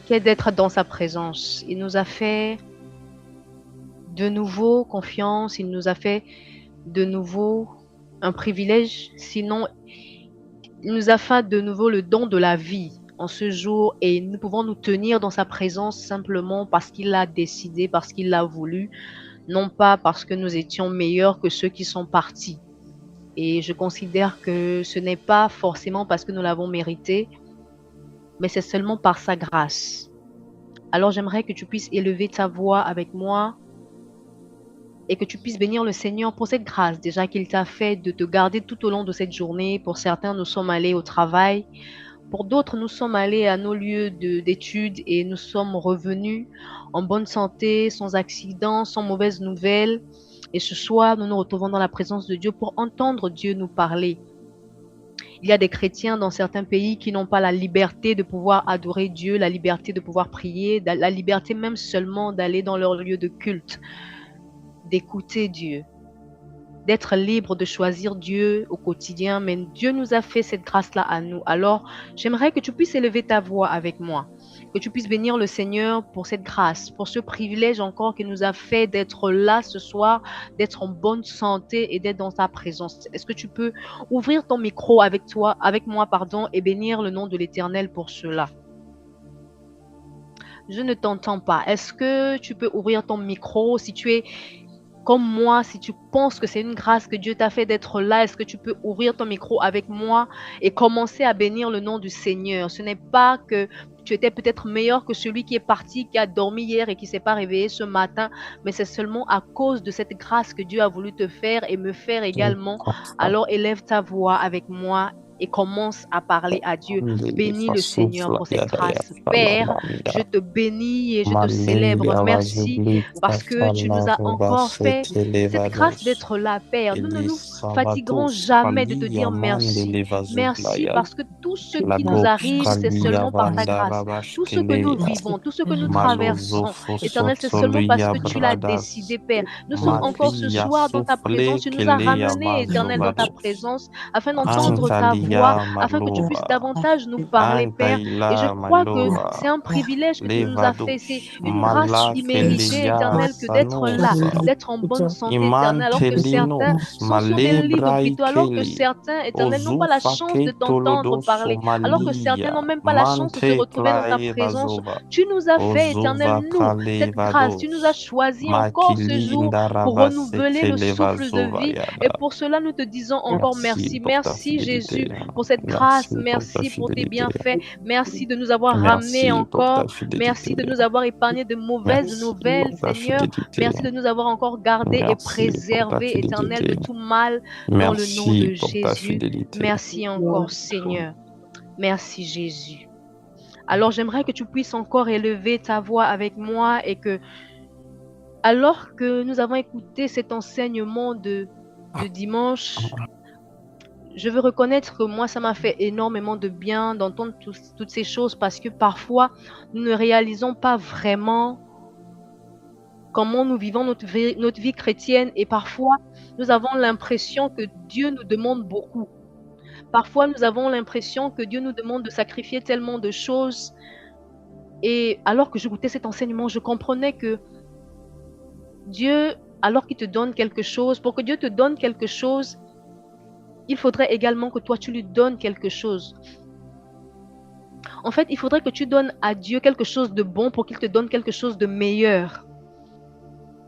qu'est d'être dans sa présence. Il nous a fait de nouveau confiance, il nous a fait de nouveau un privilège, sinon il nous a fait de nouveau le don de la vie en ce jour et nous pouvons nous tenir dans sa présence simplement parce qu'il l'a décidé, parce qu'il l'a voulu, non pas parce que nous étions meilleurs que ceux qui sont partis. Et je considère que ce n'est pas forcément parce que nous l'avons mérité, mais c'est seulement par sa grâce. Alors j'aimerais que tu puisses élever ta voix avec moi et que tu puisses bénir le Seigneur pour cette grâce déjà qu'il t'a fait de te garder tout au long de cette journée. Pour certains, nous sommes allés au travail. Pour d'autres, nous sommes allés à nos lieux d'études et nous sommes revenus en bonne santé, sans accident, sans mauvaise nouvelle. Et ce soir, nous nous retrouvons dans la présence de Dieu pour entendre Dieu nous parler. Il y a des chrétiens dans certains pays qui n'ont pas la liberté de pouvoir adorer Dieu, la liberté de pouvoir prier, la liberté même seulement d'aller dans leur lieu de culte, d'écouter Dieu, d'être libre de choisir Dieu au quotidien. Mais Dieu nous a fait cette grâce-là à nous. Alors, j'aimerais que tu puisses élever ta voix avec moi, que tu puisses bénir le Seigneur pour cette grâce, pour ce privilège encore qu'il nous a fait d'être là ce soir, d'être en bonne santé et d'être dans sa présence. Est-ce que tu peux ouvrir ton micro avec moi, et bénir le nom de l'Éternel pour cela? Je ne t'entends pas. Est-ce que tu peux ouvrir ton micro si tu es comme moi, si tu penses que c'est une grâce que Dieu t'a fait d'être là, est-ce que tu peux ouvrir ton micro avec moi et commencer à bénir le nom du Seigneur? Ce n'est pas que tu étais peut-être meilleur que celui qui est parti, qui a dormi hier et qui ne s'est pas réveillé ce matin, mais c'est seulement à cause de cette grâce que Dieu a voulu te faire et me faire également. Alors élève ta voix avec moi et commence à parler à Dieu. Bénis le Seigneur pour cette grâce. Père, je te bénis et je te célèbre. Merci parce que tu nous as encore fait cette grâce d'être là, Père. Nous ne nous fatiguerons jamais de te dire merci. Merci parce que tout ce qui nous arrive, c'est seulement par ta grâce. Tout ce que nous vivons, tout ce que nous traversons, Éternel, c'est seulement parce que tu l'as décidé, Père. Nous sommes encore ce soir dans ta présence. Tu nous as ramenés, Éternel, dans ta présence afin d'entendre ta voix, afin que tu puisses davantage nous parler, Père. Et je crois que c'est un privilège que tu nous as fait. C'est une grâce imméritée, Éternel, que d'être là, d'être en bonne santé, Éternel, alors que certains sont sur des lits d'hôpitaux, alors que certains, Éternel, n'ont pas la chance de t'entendre parler, alors que certains n'ont même pas la chance de se retrouver dans ta présence. Tu nous as fait, Éternel, nous, cette grâce. Tu nous as choisi encore ce jour pour renouveler le souffle de vie. Et pour cela, nous te disons encore merci. Merci, Jésus, pour cette grâce. Merci pour tes bienfaits. Merci de nous avoir ramenés encore. Merci de nous avoir épargné de mauvaises nouvelles, Seigneur. Merci de nous avoir encore gardés et préservés, Éternel, de tout mal dans le nom de Jésus. Merci encore, Seigneur. Merci, Jésus. Alors, j'aimerais que tu puisses encore élever ta voix avec moi et que, alors que nous avons écouté cet enseignement de dimanche, je veux reconnaître que moi, ça m'a fait énormément de bien d'entendre toutes ces choses parce que parfois, nous ne réalisons pas vraiment comment nous vivons notre vie chrétienne et parfois, nous avons l'impression que Dieu nous demande beaucoup. Parfois, nous avons l'impression que Dieu nous demande de sacrifier tellement de choses. Et alors que j'écoutais cet enseignement, je comprenais que Dieu, alors qu'il te donne quelque chose, pour que Dieu te donne quelque chose, il faudrait également que toi, tu lui donnes quelque chose. En fait, il faudrait que tu donnes à Dieu quelque chose de bon pour qu'il te donne quelque chose de meilleur.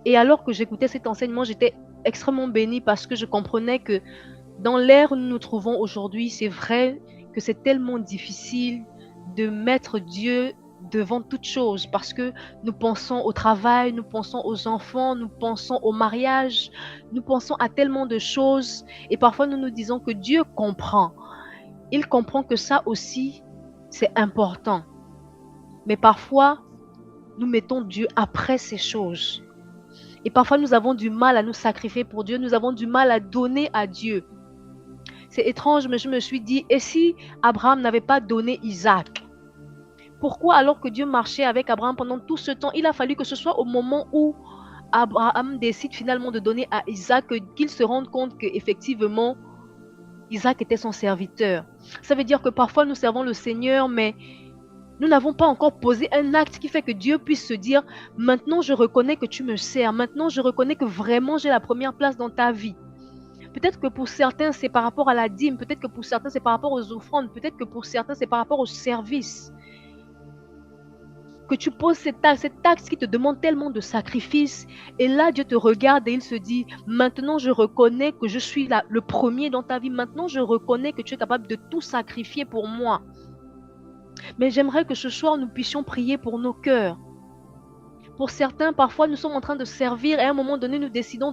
Et alors que j'écoutais cet enseignement, j'étais extrêmement bénie parce que je comprenais que dans l'ère où nous nous trouvons aujourd'hui, c'est vrai que c'est tellement difficile de mettre Dieu devant toute chose parce que nous pensons au travail, nous pensons aux enfants, nous pensons au mariage, nous pensons à tellement de choses et parfois nous nous disons que Dieu comprend. Il comprend que ça aussi, c'est important. Mais parfois, nous mettons Dieu après ces choses. Et parfois, nous avons du mal à nous sacrifier pour Dieu, nous avons du mal à donner à Dieu. C'est étrange, mais je me suis dit, et si Abraham n'avait pas donné Isaac? Pourquoi alors que Dieu marchait avec Abraham pendant tout ce temps, il a fallu que ce soit au moment où Abraham décide finalement de donner à Isaac qu'il se rende compte qu'effectivement, Isaac était son serviteur. Ça veut dire que parfois nous servons le Seigneur, mais Nous n'avons pas encore posé un acte qui fait que Dieu puisse se dire, maintenant je reconnais que tu me sers, maintenant je reconnais que vraiment j'ai la première place dans ta vie. Peut-être que pour certains, c'est par rapport à la dîme, peut-être que pour certains, c'est par rapport aux offrandes, peut-être que pour certains, c'est par rapport au service. Que tu poses cet acte qui te demande tellement de sacrifices. Et là, Dieu te regarde et il se dit, maintenant je reconnais que je suis le premier dans ta vie. Maintenant, je reconnais que tu es capable de tout sacrifier pour moi. Mais j'aimerais que ce soir, nous puissions prier pour nos cœurs. Pour certains, parfois, nous sommes en train de servir et à un moment donné, nous décidons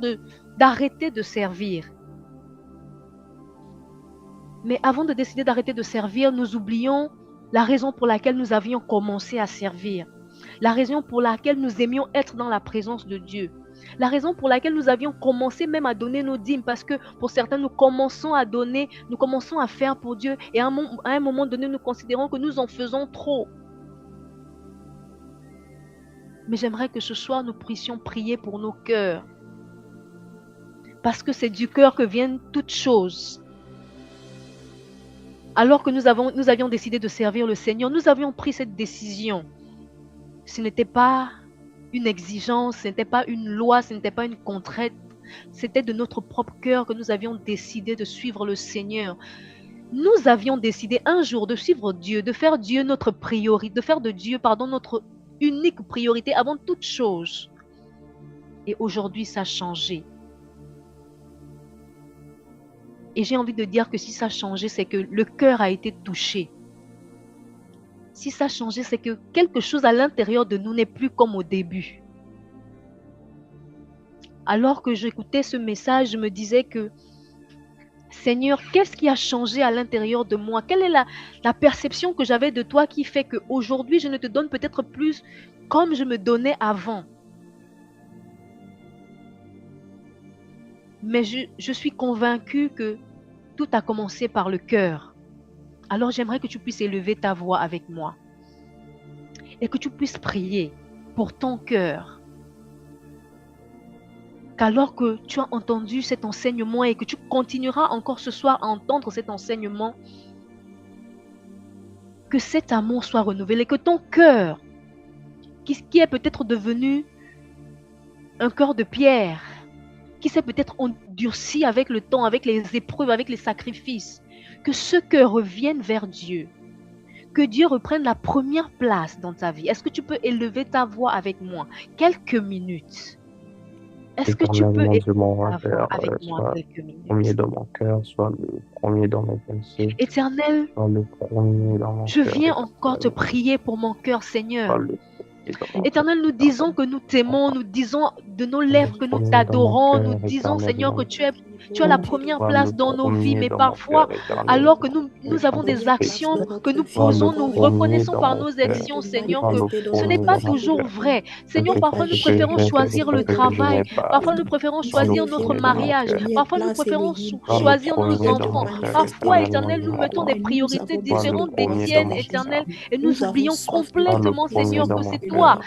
d'arrêter de servir. Mais avant de décider d'arrêter de servir, nous oublions la raison pour laquelle nous avions commencé à servir. La raison pour laquelle nous aimions être dans la présence de Dieu. La raison pour laquelle nous avions commencé même à donner nos dîmes, parce que pour certains, nous commençons à donner, nous commençons à faire pour Dieu, et à un moment donné, nous considérons que nous en faisons trop. Mais j'aimerais que ce soir, nous puissions prier pour nos cœurs. Parce que c'est du cœur que viennent toutes choses. Alors que nous avions décidé de servir le Seigneur, nous avions pris cette décision. Ce n'était pas une exigence, ce n'était pas une loi, ce n'était pas une contrainte. C'était de notre propre cœur que nous avions décidé de suivre le Seigneur. Nous avions décidé un jour de suivre Dieu, de faire Dieu notre priorité, de faire de Dieu, notre unique priorité avant toute chose. Et aujourd'hui, ça a changé. Et j'ai envie de dire que si ça a changé, c'est que le cœur a été touché. Si ça a changé, c'est que quelque chose à l'intérieur de nous n'est plus comme au début. Alors que j'écoutais ce message, je me disais que Seigneur, qu'est-ce qui a changé à l'intérieur de moi? Quelle est la perception que j'avais de toi qui fait qu'aujourd'hui, je ne te donne peut-être plus comme je me donnais avant? Mais je suis convaincue que tout a commencé par le cœur. Alors j'aimerais que tu puisses élever ta voix avec moi et que tu puisses prier pour ton cœur. Qu'alors que tu as entendu cet enseignement et que tu continueras encore ce soir à entendre cet enseignement, que cet amour soit renouvelé, que ton cœur, qui est peut-être devenu un cœur de pierre, qui s'est peut-être endurci avec le temps, avec les épreuves, avec les sacrifices, que ce cœur revienne vers Dieu. Que Dieu reprenne la première place dans ta vie. Est-ce que tu peux élever ta voix avec moi quelques minutes? Est-ce que tu peux élever ta voix avec moi quelques minutes? Premier dans mon cœur, soit le premier dans mes pensées. Éternel, soit le premier dans mon je cœur, viens encore te prier pour mon cœur, Seigneur. soit le Éternel, nous disons que nous t'aimons, nous disons de nos lèvres que nous t'adorons, nous disons, Seigneur, que tu as la première place dans nos vies, mais parfois, alors que nous avons des actions que nous posons, nous reconnaissons par nos actions, Seigneur, que ce n'est pas toujours vrai. Seigneur, parfois nous préférons choisir le travail, parfois nous préférons choisir notre mariage, parfois nous préférons choisir nos enfants. Parfois, Éternel, nous mettons des priorités différentes des tiennes, Éternel, et nous oublions complètement, Seigneur, que c'est toi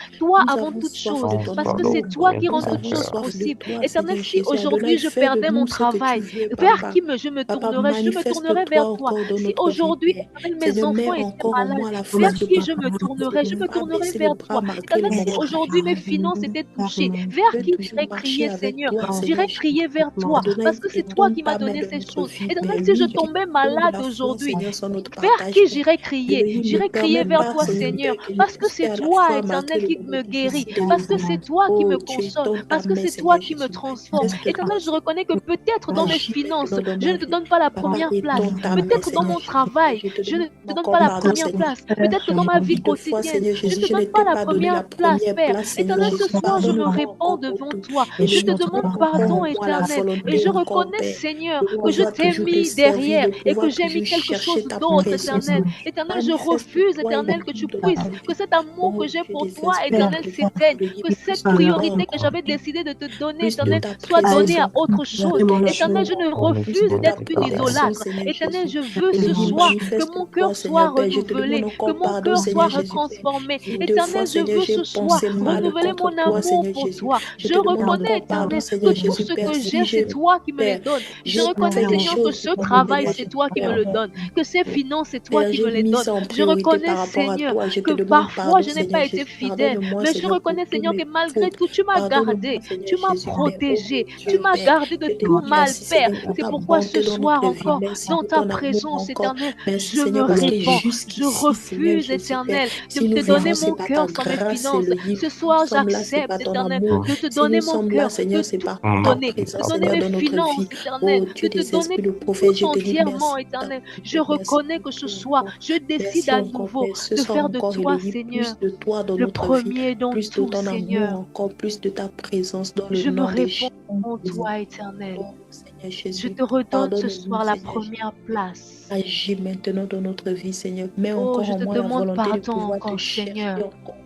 avant toute chose, parce que c'est toi qui rends toutes choses possibles. Éternel, si aujourd'hui je perdais mon travail, vers qui je me tournerais? Je me tournerais vers toi. Si aujourd'hui, mes enfants étaient malades, vers qui je me tournerais? Je me tournerais vers toi. Éternel, si aujourd'hui mes finances étaient touchées, vers qui j'irais crier, Seigneur? J'irais crier vers toi, parce que c'est toi qui m'as donné ces choses. Éternel, si je tombais malade aujourd'hui, vers qui j'irais crier? J'irais crier vers toi, Seigneur, parce que c'est toi, Éternel, qui me guérit, parce que c'est toi qui me console, parce que c'est toi qui me transforme. Éternel, je reconnais que peut-être dans mes finances, je ne te donne pas la première place. Peut-être dans mon travail, je ne te donne pas la première place. Peut-être que dans ma vie quotidienne, je ne te donne pas la première place, Père. Éternel, ce soir, je me répands devant toi. Je te demande pardon, Éternel. Et je reconnais, Seigneur, que je t'ai mis derrière et que j'ai mis quelque chose d'autre, Éternel. Éternel, je refuse, Éternel, que tu puisses, que cet amour que j'ai pour toi, Éternel, s'éteigne, que cette priorité que j'avais j'avais décidé de te donner, plus de éternel, ta soit donné à présence autre dans chose. mon Éternel, je jour, ne plus de refuse ta d'être une révélation, idolâtre. Seigneur Éternel, Jésus. je veux ce soir que mon Manifeste-toi, cœur soit Seigneur Père. Je te demande renouvelé, que encore mon pardon, cœur soit Seigneur Jésus Père. retransformé. Si deux fois, Éternel, je Seigneur, veux j'ai ce soir pensé mal renouveler contre mon toi, amour Seigneur pour Jésus. toi. Je Je te demande reconnais, encore pardon, éternel, que Seigneur tout Jésus ce Père. que Si j'ai, c'est j'ai, toi qui me le Père, donnes. Je j'ai reconnais, fait des Seigneur, que choses ce pour mon travail, c'est Seigneur toi qui me Père. le donnes. Que ces finances, c'est toi Père, qui j'ai me les mis donnes. ça en Je priorité reconnais, par rapport à Seigneur, toi. Je que te demande parfois pardon, je n'ai Seigneur pas été Jésus. fidèle. Pardonne-moi, Mais je Seigneur, pour reconnais, tous Seigneur, que mes malgré fautes. tout, tu m'as Pardonne-moi, gardé. Seigneur Tu m'as Jésus, Père. Oh mon protégé. Tu Dieu, m'as Père. gardé de Je te tout mal, remercie, Père. Seigneur, pour C'est ta pourquoi ce bonté dans soir notre vie. encore, Merci dans pour ta ton amour présence encore. éternelle, Merci, je me Seigneur, parce que répands. Je jusqu'ici, Seigneur refuse, Jésus, Père, éternel, de si te nous donner vivons, c'est mon pas ta cœur sans mes grâce, c'est finances. le lit. Ce Nous soir, sommes là, c'est pas j'accepte, ton éternel, amour. de te Si donner nous mon sommes là, cœur, de Seigneur, c'est tout par te ta donner, de présence, te donner Seigneur, mes dans notre finances, vie. éternel, Oh de Dieu te des donner esprits, le tout prophète, je te dis entièrement, merci. éternel. Je Merci reconnais que ce pour tout soir, encore. je décide Merci à encore, nouveau Père. Ce de soir faire de encore, toi, Élie, Seigneur, plus de toi dans le notre vie, premier dans plus de tout, ton amour Seigneur. encore, plus de ta présence dans le Je me nom de réponds Jésus. en toi, éternel. Oh Seigneur Je Jésus, te redonne ce pardonne-nous, soir la Seigneur Jésus. première place. Agis maintenant dans notre vie, Seigneur. Mets Oh, encore je en te moi la demande volonté de pardon pouvoir te encore, chercher Seigneur, encore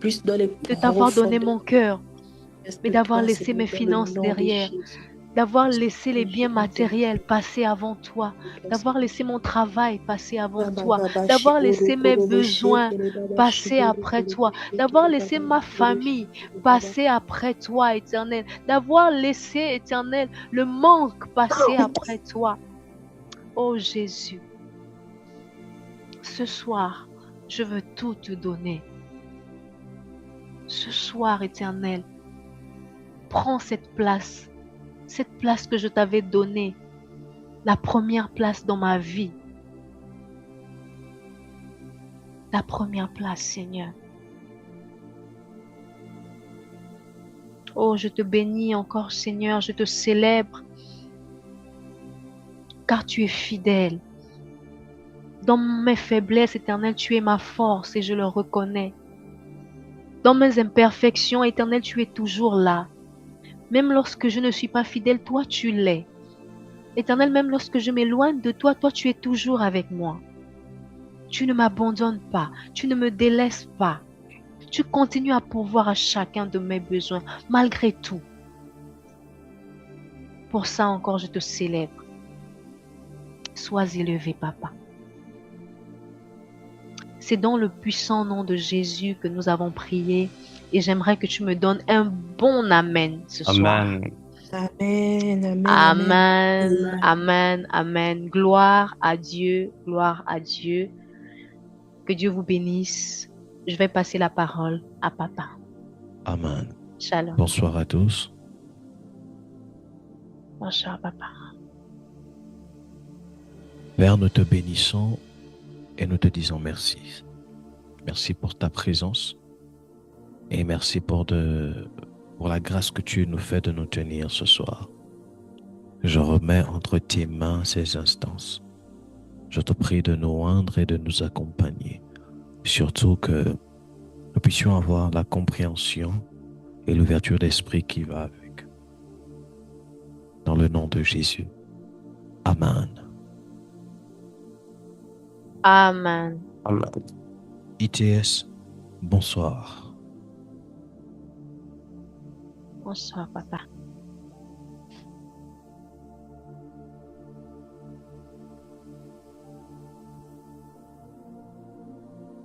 plus dans les de t'avoir donné profondeurs. mon cœur, mais d'avoir Toi, laissé Seigneur, mes dans le finances nom de derrière, Jésus. d'avoir Parce que laissé les biens agis maintenant. matériels passer avant toi, d'avoir laissé mon travail passer avant toi, Baba, d'avoir Shikoro, laissé mes Korobo, besoins Shekere, Baba, passer Shikoro, après toi, Korobo, d'avoir Shekere, laissé Baba, ma Korobo, famille Shekere, Baba. passer après toi, éternel, d'avoir laissé, éternel, le manque passer après toi. Oh Jésus, ce soir, je veux tout te donner. Ce soir, éternel, prends cette place que je t'avais donnée, la première place dans ma vie. La première place, Seigneur. Oh, je te bénis encore, Seigneur, je te célèbre, car tu es fidèle. Dans mes faiblesses, éternel, tu es ma force et je le reconnais. Dans mes imperfections, éternel, tu es toujours là. Même lorsque je ne suis pas fidèle, toi, tu l'es. Éternel, même lorsque je m'éloigne de toi, toi, tu es toujours avec moi. Tu ne m'abandonnes pas, tu ne me délaisses pas. Tu continues à pourvoir à chacun de mes besoins, malgré tout. Pour ça encore, je te célèbre. Sois élevé, Papa. C'est dans le puissant nom de Jésus que nous avons prié et j'aimerais que tu me donnes un bon Amen ce soir. Amen. Amen, amen, Amen, amen, amen. Gloire à Dieu, gloire à Dieu. Que Dieu vous bénisse. Je vais passer la parole à Papa. Amen. Shalom. Bonsoir à tous. Bonsoir, Papa. Père, nous te bénissons et nous te disons merci. Merci pour ta présence et merci pour la grâce que tu nous fais de nous tenir ce soir. Je remets entre tes mains ces instances. Je te prie de nous oindre et de nous accompagner. Surtout que nous puissions avoir la compréhension et l'ouverture d'esprit qui va avec. Dans le nom de Jésus. Amen. Amen. Amen. ITS, bonsoir. Bonsoir, Papa.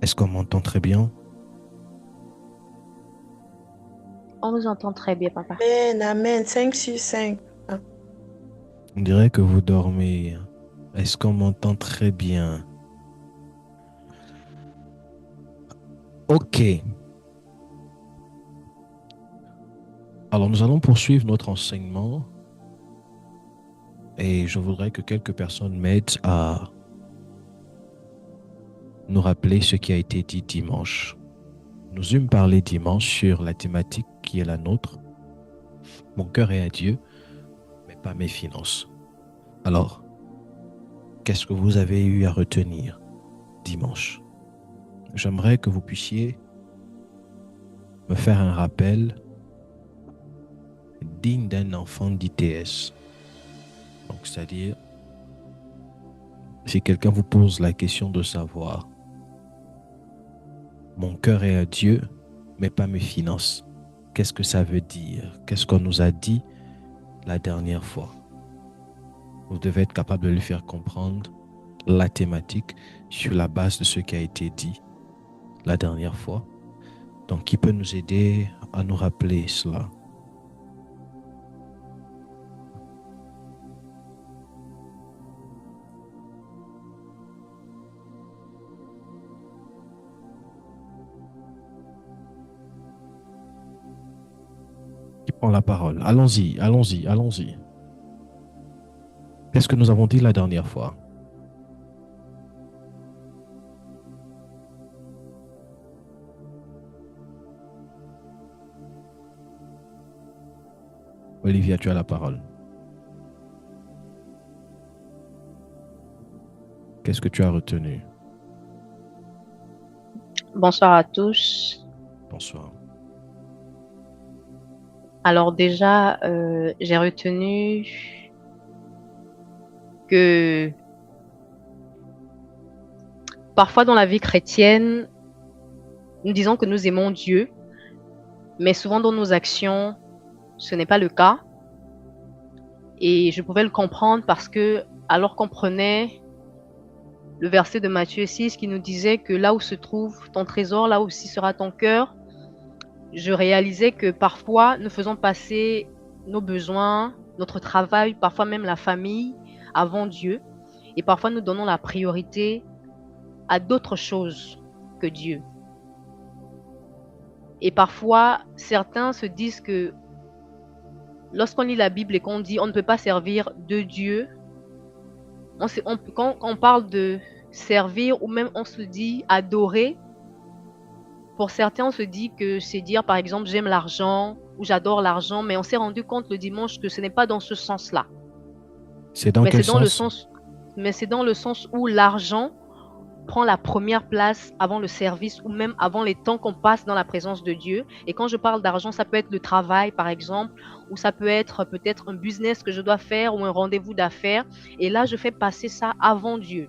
Est-ce qu'on m'entend très bien? On vous entend très bien, Papa. Amen, amen. 5 sur 5. On dirait que vous dormez. Est-ce qu'on m'entend très bien? Ok. Alors, nous allons poursuivre notre enseignement et je voudrais que quelques personnes m'aident à nous rappeler ce qui a été dit dimanche. Nous eûmes parlé dimanche sur la thématique qui est la nôtre. Mon cœur est à Dieu, mais pas mes finances. Alors, qu'est-ce que vous avez eu à retenir dimanche? J'aimerais que vous puissiez me faire un rappel digne d'un enfant d'ITS. Donc, c'est-à-dire, si quelqu'un vous pose la question de savoir, mon cœur est à Dieu, mais pas mes finances, qu'est-ce que ça veut dire? Qu'est-ce qu'on nous a dit la dernière fois? Vous devez être capable de lui faire comprendre la thématique sur la base de ce qui a été dit la dernière fois. Donc, qui peut nous aider à nous rappeler cela? Qui prend la parole? Allons-y, allons-y, allons-y. Qu'est-ce que nous avons dit la dernière fois? Olivia, tu as la parole. Qu'est-ce que tu as retenu? Bonsoir à tous. Bonsoir. Alors déjà, j'ai retenu que parfois dans la vie chrétienne, nous disons que nous aimons Dieu, mais souvent dans nos actions, ce n'est pas le cas. Et je pouvais le comprendre parce que alors qu'on prenait le verset de Matthieu 6 qui nous disait que là où se trouve ton trésor, là aussi sera ton cœur, je réalisais que parfois nous faisons passer nos besoins, notre travail, parfois même la famille avant Dieu. Et parfois nous donnons la priorité à d'autres choses que Dieu. Et parfois, certains se disent que lorsqu'on lit la Bible et qu'on dit on ne peut pas servir deux dieux, quand on parle de servir ou même on se dit adorer, pour certains on se dit que c'est dire par exemple j'aime l'argent ou j'adore l'argent, mais on s'est rendu compte le dimanche que ce n'est pas dans ce sens-là. C'est dans quel sens? Mais c'est dans le sens où l'argent prend la première place avant le service ou même avant les temps qu'on passe dans la présence de Dieu. Et quand je parle d'argent, ça peut être le travail, par exemple, ou ça peut être peut-être un business que je dois faire ou un rendez-vous d'affaires. Et là, je fais passer ça avant Dieu.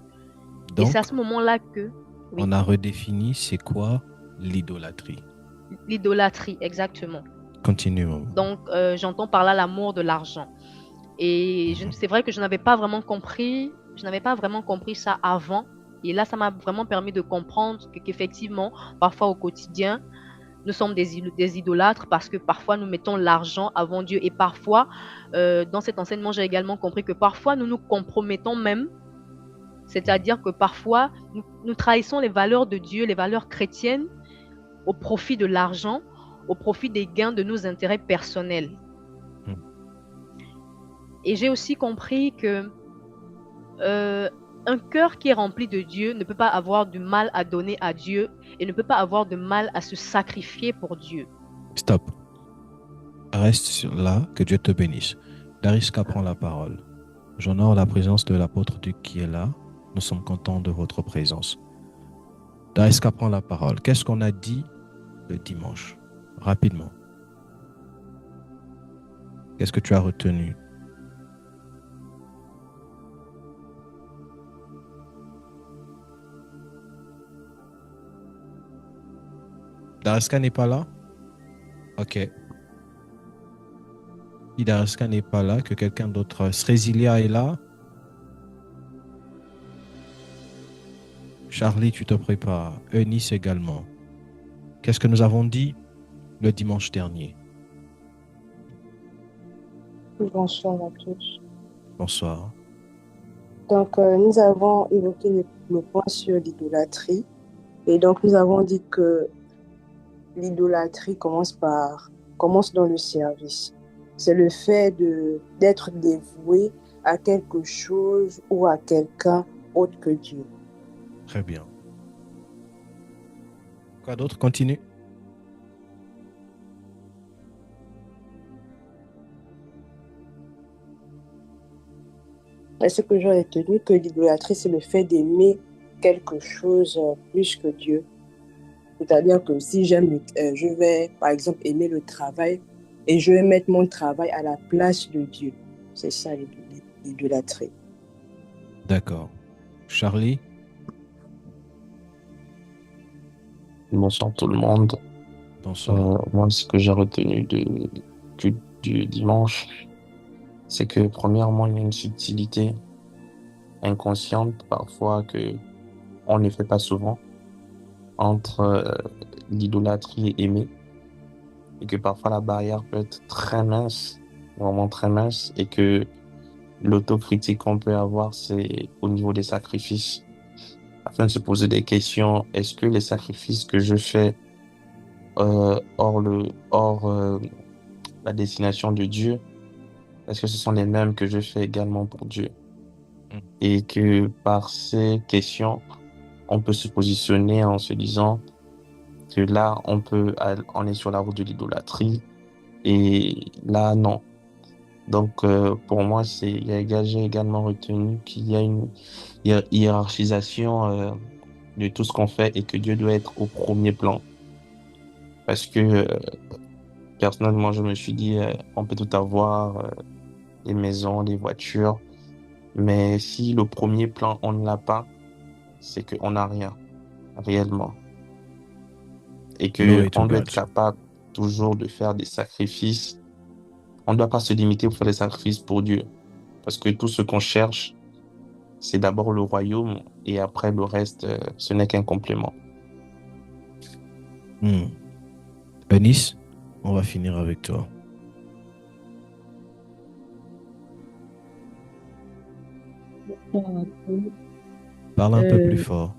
Donc, et c'est à ce moment-là que... Oui. On a redéfini c'est quoi l'idolâtrie. L'idolâtrie, exactement. Continuons. Donc, j'entends par là l'amour de l'argent. Et c'est vrai que je n'avais pas vraiment compris ça avant. Et là, ça m'a vraiment permis de comprendre qu'effectivement, parfois au quotidien, nous sommes des idolâtres parce que parfois nous mettons l'argent avant Dieu. Et parfois, dans cet enseignement, j'ai également compris que parfois nous nous compromettons même. C'est-à-dire que parfois, nous trahissons les valeurs de Dieu, les valeurs chrétiennes, au profit de l'argent, au profit des gains de nos intérêts personnels. Et j'ai aussi compris que un cœur qui est rempli de Dieu ne peut pas avoir du mal à donner à Dieu et ne peut pas avoir de mal à se sacrifier pour Dieu. Stop. Reste là, que Dieu te bénisse. Dariska prend la parole. J'honore la présence de l'apôtre Duc qui est là. Nous sommes contents de votre présence. Dariska prend la parole. Qu'est-ce qu'on a dit le dimanche? Rapidement. Qu'est-ce que tu as retenu? Dariska n'est pas là? Ok. Si Dariska n'est pas là, que quelqu'un d'autre... Srezilia est là? Charlie, tu te prépares. Eunice également. Qu'est-ce que nous avons dit le dimanche dernier? Bonsoir à tous. Bonsoir. Donc, nous avons évoqué le point sur l'idolâtrie. Et donc, nous avons dit que l'idolâtrie commence dans le service. C'est le fait d'être dévoué à quelque chose ou à quelqu'un autre que Dieu. Très bien. Quoi d'autre? Continue. Et ce que j'ai retenu, que l'idolâtrie, c'est le fait d'aimer quelque chose plus que Dieu. C'est-à-dire que si je vais, par exemple, aimer le travail et je vais mettre mon travail à la place de Dieu. C'est ça l'idolâtrie. D'accord. Charlie? Bonsoir tout le monde. t'en sors? Moi, ce que j'ai retenu du dimanche, c'est que premièrement, il y a une subtilité inconsciente parfois que on ne fait pas souvent entre l'idolâtrie et aimer, et que parfois la barrière peut être très mince, vraiment très mince, et que l'autocritique qu'on peut avoir, c'est au niveau des sacrifices, afin de se poser des questions. Est-ce que les sacrifices que je fais hors la destination de Dieu, est-ce que ce sont les mêmes que je fais également pour Dieu? Mm. Et que par ces questions, on peut se positionner en se disant que là, on est sur la route de l'idolâtrie, et là, non. Donc, pour moi, j'ai également retenu qu'il y a une hiérarchisation de tout ce qu'on fait, et que Dieu doit être au premier plan. Parce que personnellement, je me suis dit, on peut tout avoir, les maisons, les voitures, mais si le premier plan, on ne l'a pas, c'est qu'on n'a rien, réellement. Et Glory to on doit être God. capable toujours de faire des sacrifices. On ne doit pas se limiter pour faire des sacrifices pour Dieu. Parce que tout ce qu'on cherche, c'est d'abord le royaume, et après le reste, ce n'est qu'un complément. Eunice, on va finir avec toi. Parle un peu plus fort.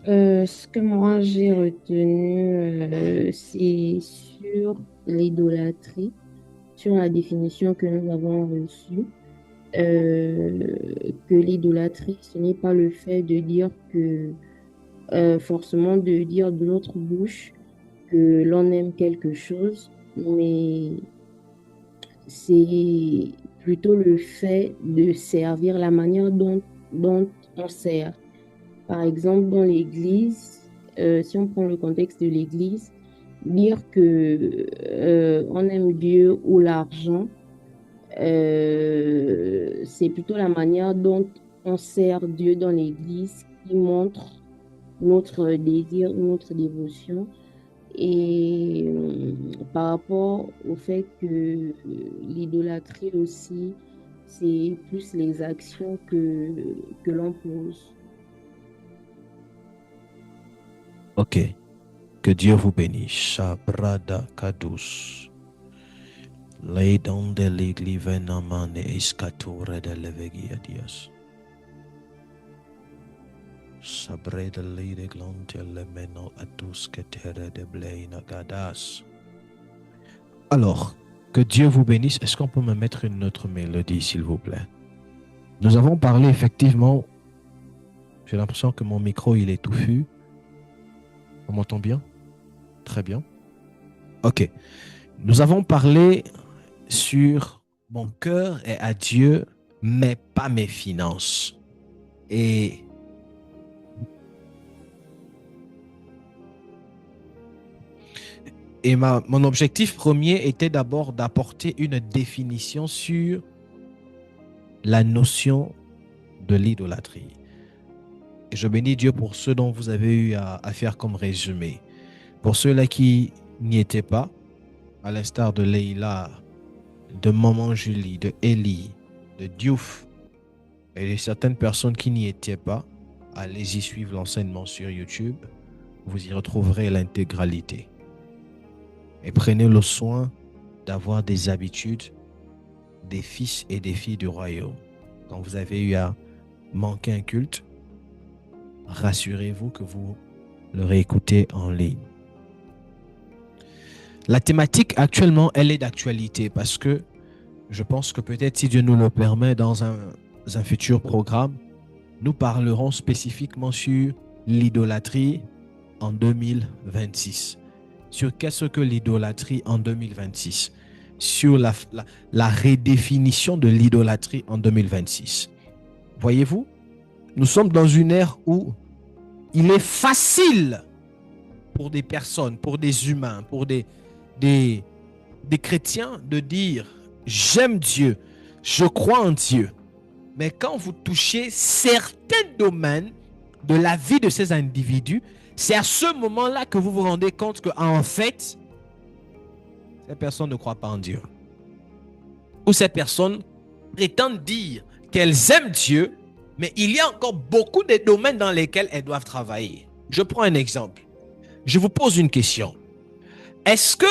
Ce que moi j'ai retenu, c'est sur l'idolâtrie, sur la définition que nous avons reçue, que l'idolâtrie, ce n'est pas le fait de dire que, forcément de dire de notre bouche que l'on aime quelque chose, mais c'est plutôt le fait de servir, la manière dont on sert. Par exemple, dans l'Église, si on prend le contexte de l'Église, dire que on aime Dieu ou l'argent, c'est plutôt la manière dont on sert Dieu dans l'Église qui montre notre désir, notre dévotion. Et par rapport au fait que l'idolâtrie aussi, c'est plus les actions que l'on pose. Ok. Que Dieu vous bénisse. Shabrada kadus. Lay down the legli venamane iskature de levegia dias. Sabre de lede glante le meno atus que terre de blaina gadas. Alors, que Dieu vous bénisse. Est-ce qu'on peut me mettre une autre mélodie, s'il vous plaît? Nous avons parlé effectivement. J'ai l'impression que mon micro il est touffu. On m'entend bien? Très bien. Ok. Nous avons parlé sur mon cœur est à Dieu, mais pas mes finances. Et mon objectif premier était d'abord d'apporter une définition sur la notion de l'idolâtrie. Et je bénis Dieu pour ceux dont vous avez eu à faire comme résumé. Pour ceux-là qui n'y étaient pas, à l'instar de Leïla, de Maman Julie, de Ellie, de Diouf, et de certaines personnes qui n'y étaient pas, allez-y suivre l'enseignement sur YouTube. Vous y retrouverez l'intégralité. Et prenez le soin d'avoir des habitudes des fils et des filles du royaume. Quand vous avez eu à manquer un culte, rassurez-vous que vous le réécoutez en ligne. La thématique actuellement, elle est d'actualité parce que je pense que peut-être si Dieu nous le permet dans un futur programme, nous parlerons spécifiquement sur l'idolâtrie en 2026. Sur qu'est-ce que l'idolâtrie en 2026. Sur la redéfinition de l'idolâtrie en 2026. Voyez-vous, nous sommes dans une ère où il est facile pour des personnes, pour des humains, pour des chrétiens de dire « J'aime Dieu, je crois en Dieu ». Mais quand vous touchez certains domaines, de la vie de ces individus, c'est à ce moment-là que vous vous rendez compte qu'en fait, ces personnes ne croient pas en Dieu. Ou ces personnes prétendent dire qu'elles aiment Dieu, mais il y a encore beaucoup de domaines dans lesquels elles doivent travailler. Je prends un exemple. Je vous pose une question. Est-ce que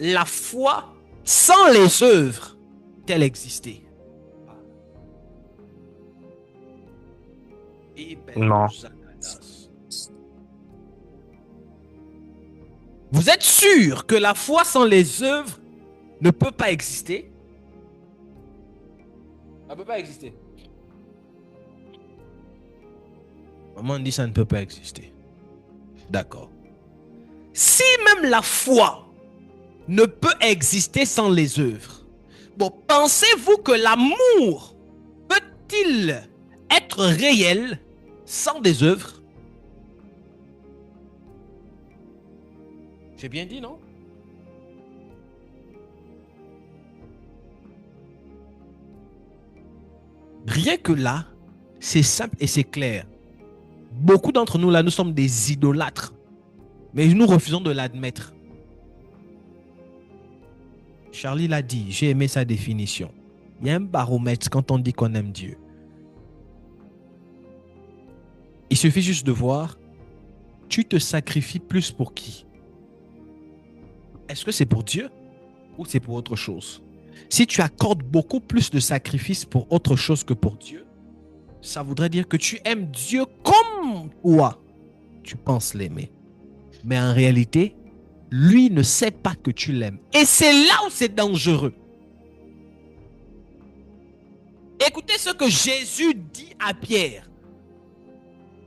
la foi sans les œuvres peut-elle exister? Non. Vous êtes sûr que la foi sans les œuvres ne peut pas exister? Ça ne peut pas exister. Maman dit ça ne peut pas exister. D'accord. Si même la foi ne peut exister sans les œuvres, bon, pensez-vous que l'amour peut-il être réel sans des œuvres? J'ai bien dit, non? Rien que là, c'est simple et c'est clair. Beaucoup d'entre nous, là, nous sommes des idolâtres. Mais nous refusons de l'admettre. Charlie l'a dit, j'ai aimé sa définition. Il y a un baromètre quand on dit qu'on aime Dieu. Il suffit juste de voir, tu te sacrifies plus pour qui? Est-ce que c'est pour Dieu ou c'est pour autre chose? Si tu accordes beaucoup plus de sacrifices pour autre chose que pour Dieu, ça voudrait dire que tu aimes Dieu comme toi. Tu penses l'aimer. Mais en réalité, lui ne sait pas que tu l'aimes. Et c'est là où c'est dangereux. Écoutez ce que Jésus dit à Pierre.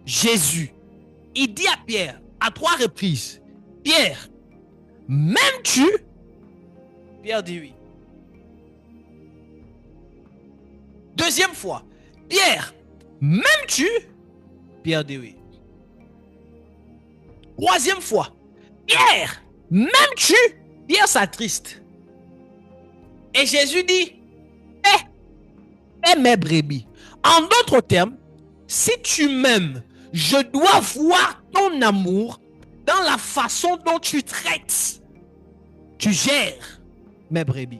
Jésus, il dit à Pierre, à 3 reprises, Pierre, m'aimes-tu? Pierre dit oui. Deuxième fois, Pierre, m'aimes-tu? Pierre dit oui. Troisième fois, Pierre, m'aimes-tu? Pierre s'attriste. Et Jésus dit, mes brebis. En d'autres termes, si tu m'aimes, je dois voir ton amour dans la façon dont tu traites, tu gères mes brebis.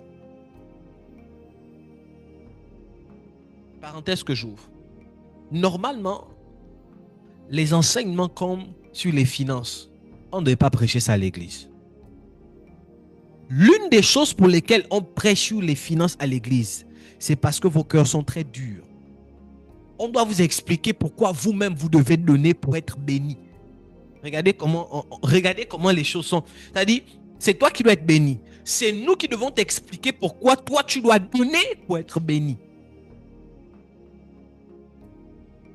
Parenthèse que j'ouvre. Normalement, les enseignements comme sur les finances, on ne devait pas prêcher ça à l'église. L'une des choses pour lesquelles on prêche sur les finances à l'église, c'est parce que vos cœurs sont très durs. On doit vous expliquer pourquoi vous-même vous devez donner pour être béni. Regardez comment les choses sont. C'est-à-dire, c'est toi qui dois être béni. C'est nous qui devons t'expliquer pourquoi toi tu dois donner pour être béni.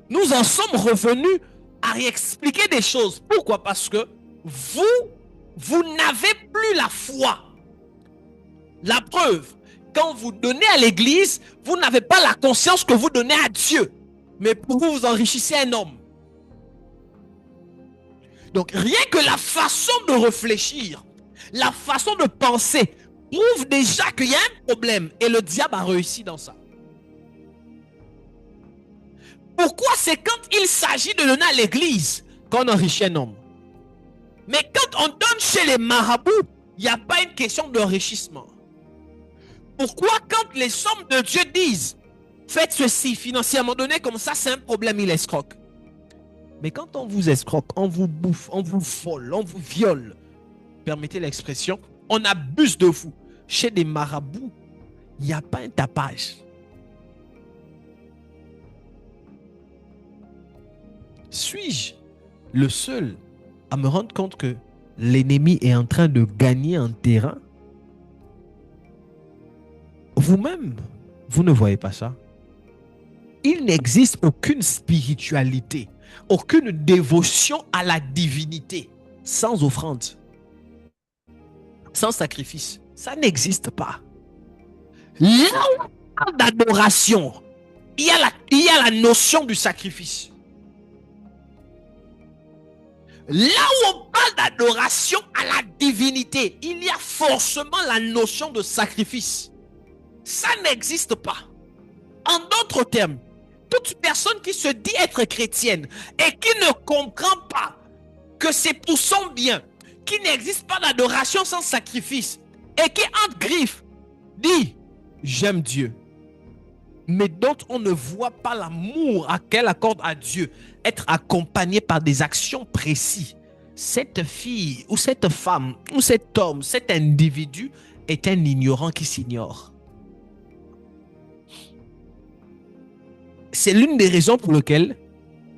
Nous en sommes revenus à réexpliquer des choses. Pourquoi? Parce que vous n'avez plus la foi. La preuve, quand vous donnez à l'église, vous n'avez pas la conscience que vous donnez à Dieu. Mais pour vous, vous enrichissez un homme. Donc, rien que la façon de réfléchir, la façon de penser, prouve déjà qu'il y a un problème. Et le diable a réussi dans ça. Pourquoi? C'est quand il s'agit de donner à l'église qu'on enrichit un homme. Mais quand on donne chez les marabouts, il n'y a pas une question d'enrichissement. Pourquoi quand les hommes de Dieu disent faites ceci financièrement donné comme ça, c'est un problème, il escroque. Mais quand on vous escroque, on vous bouffe, on vous vole, on vous viole, permettez l'expression, on abuse de vous. Chez des marabouts, il n'y a pas un tapage. Suis-je le seul à me rendre compte que l'ennemi est en train de gagner en terrain? Vous-même, vous ne voyez pas ça. Il n'existe aucune spiritualité, aucune dévotion à la divinité sans offrande, sans sacrifice. Ça n'existe pas. Là où on parle d'adoration, il y a la notion du sacrifice. Là où on parle d'adoration à la divinité, il y a forcément la notion de sacrifice. Ça n'existe pas. En d'autres termes, toute personne qui se dit être chrétienne et qui ne comprend pas que c'est pour son bien, qu'il n'existe pas d'adoration sans sacrifice et qui entre griffes dit j'aime Dieu, mais dont on ne voit pas l'amour qu'elle accorde à Dieu être accompagné par des actions précises, cette fille ou cette femme ou cet homme, cet individu est un ignorant qui s'ignore. C'est l'une des raisons pour lesquelles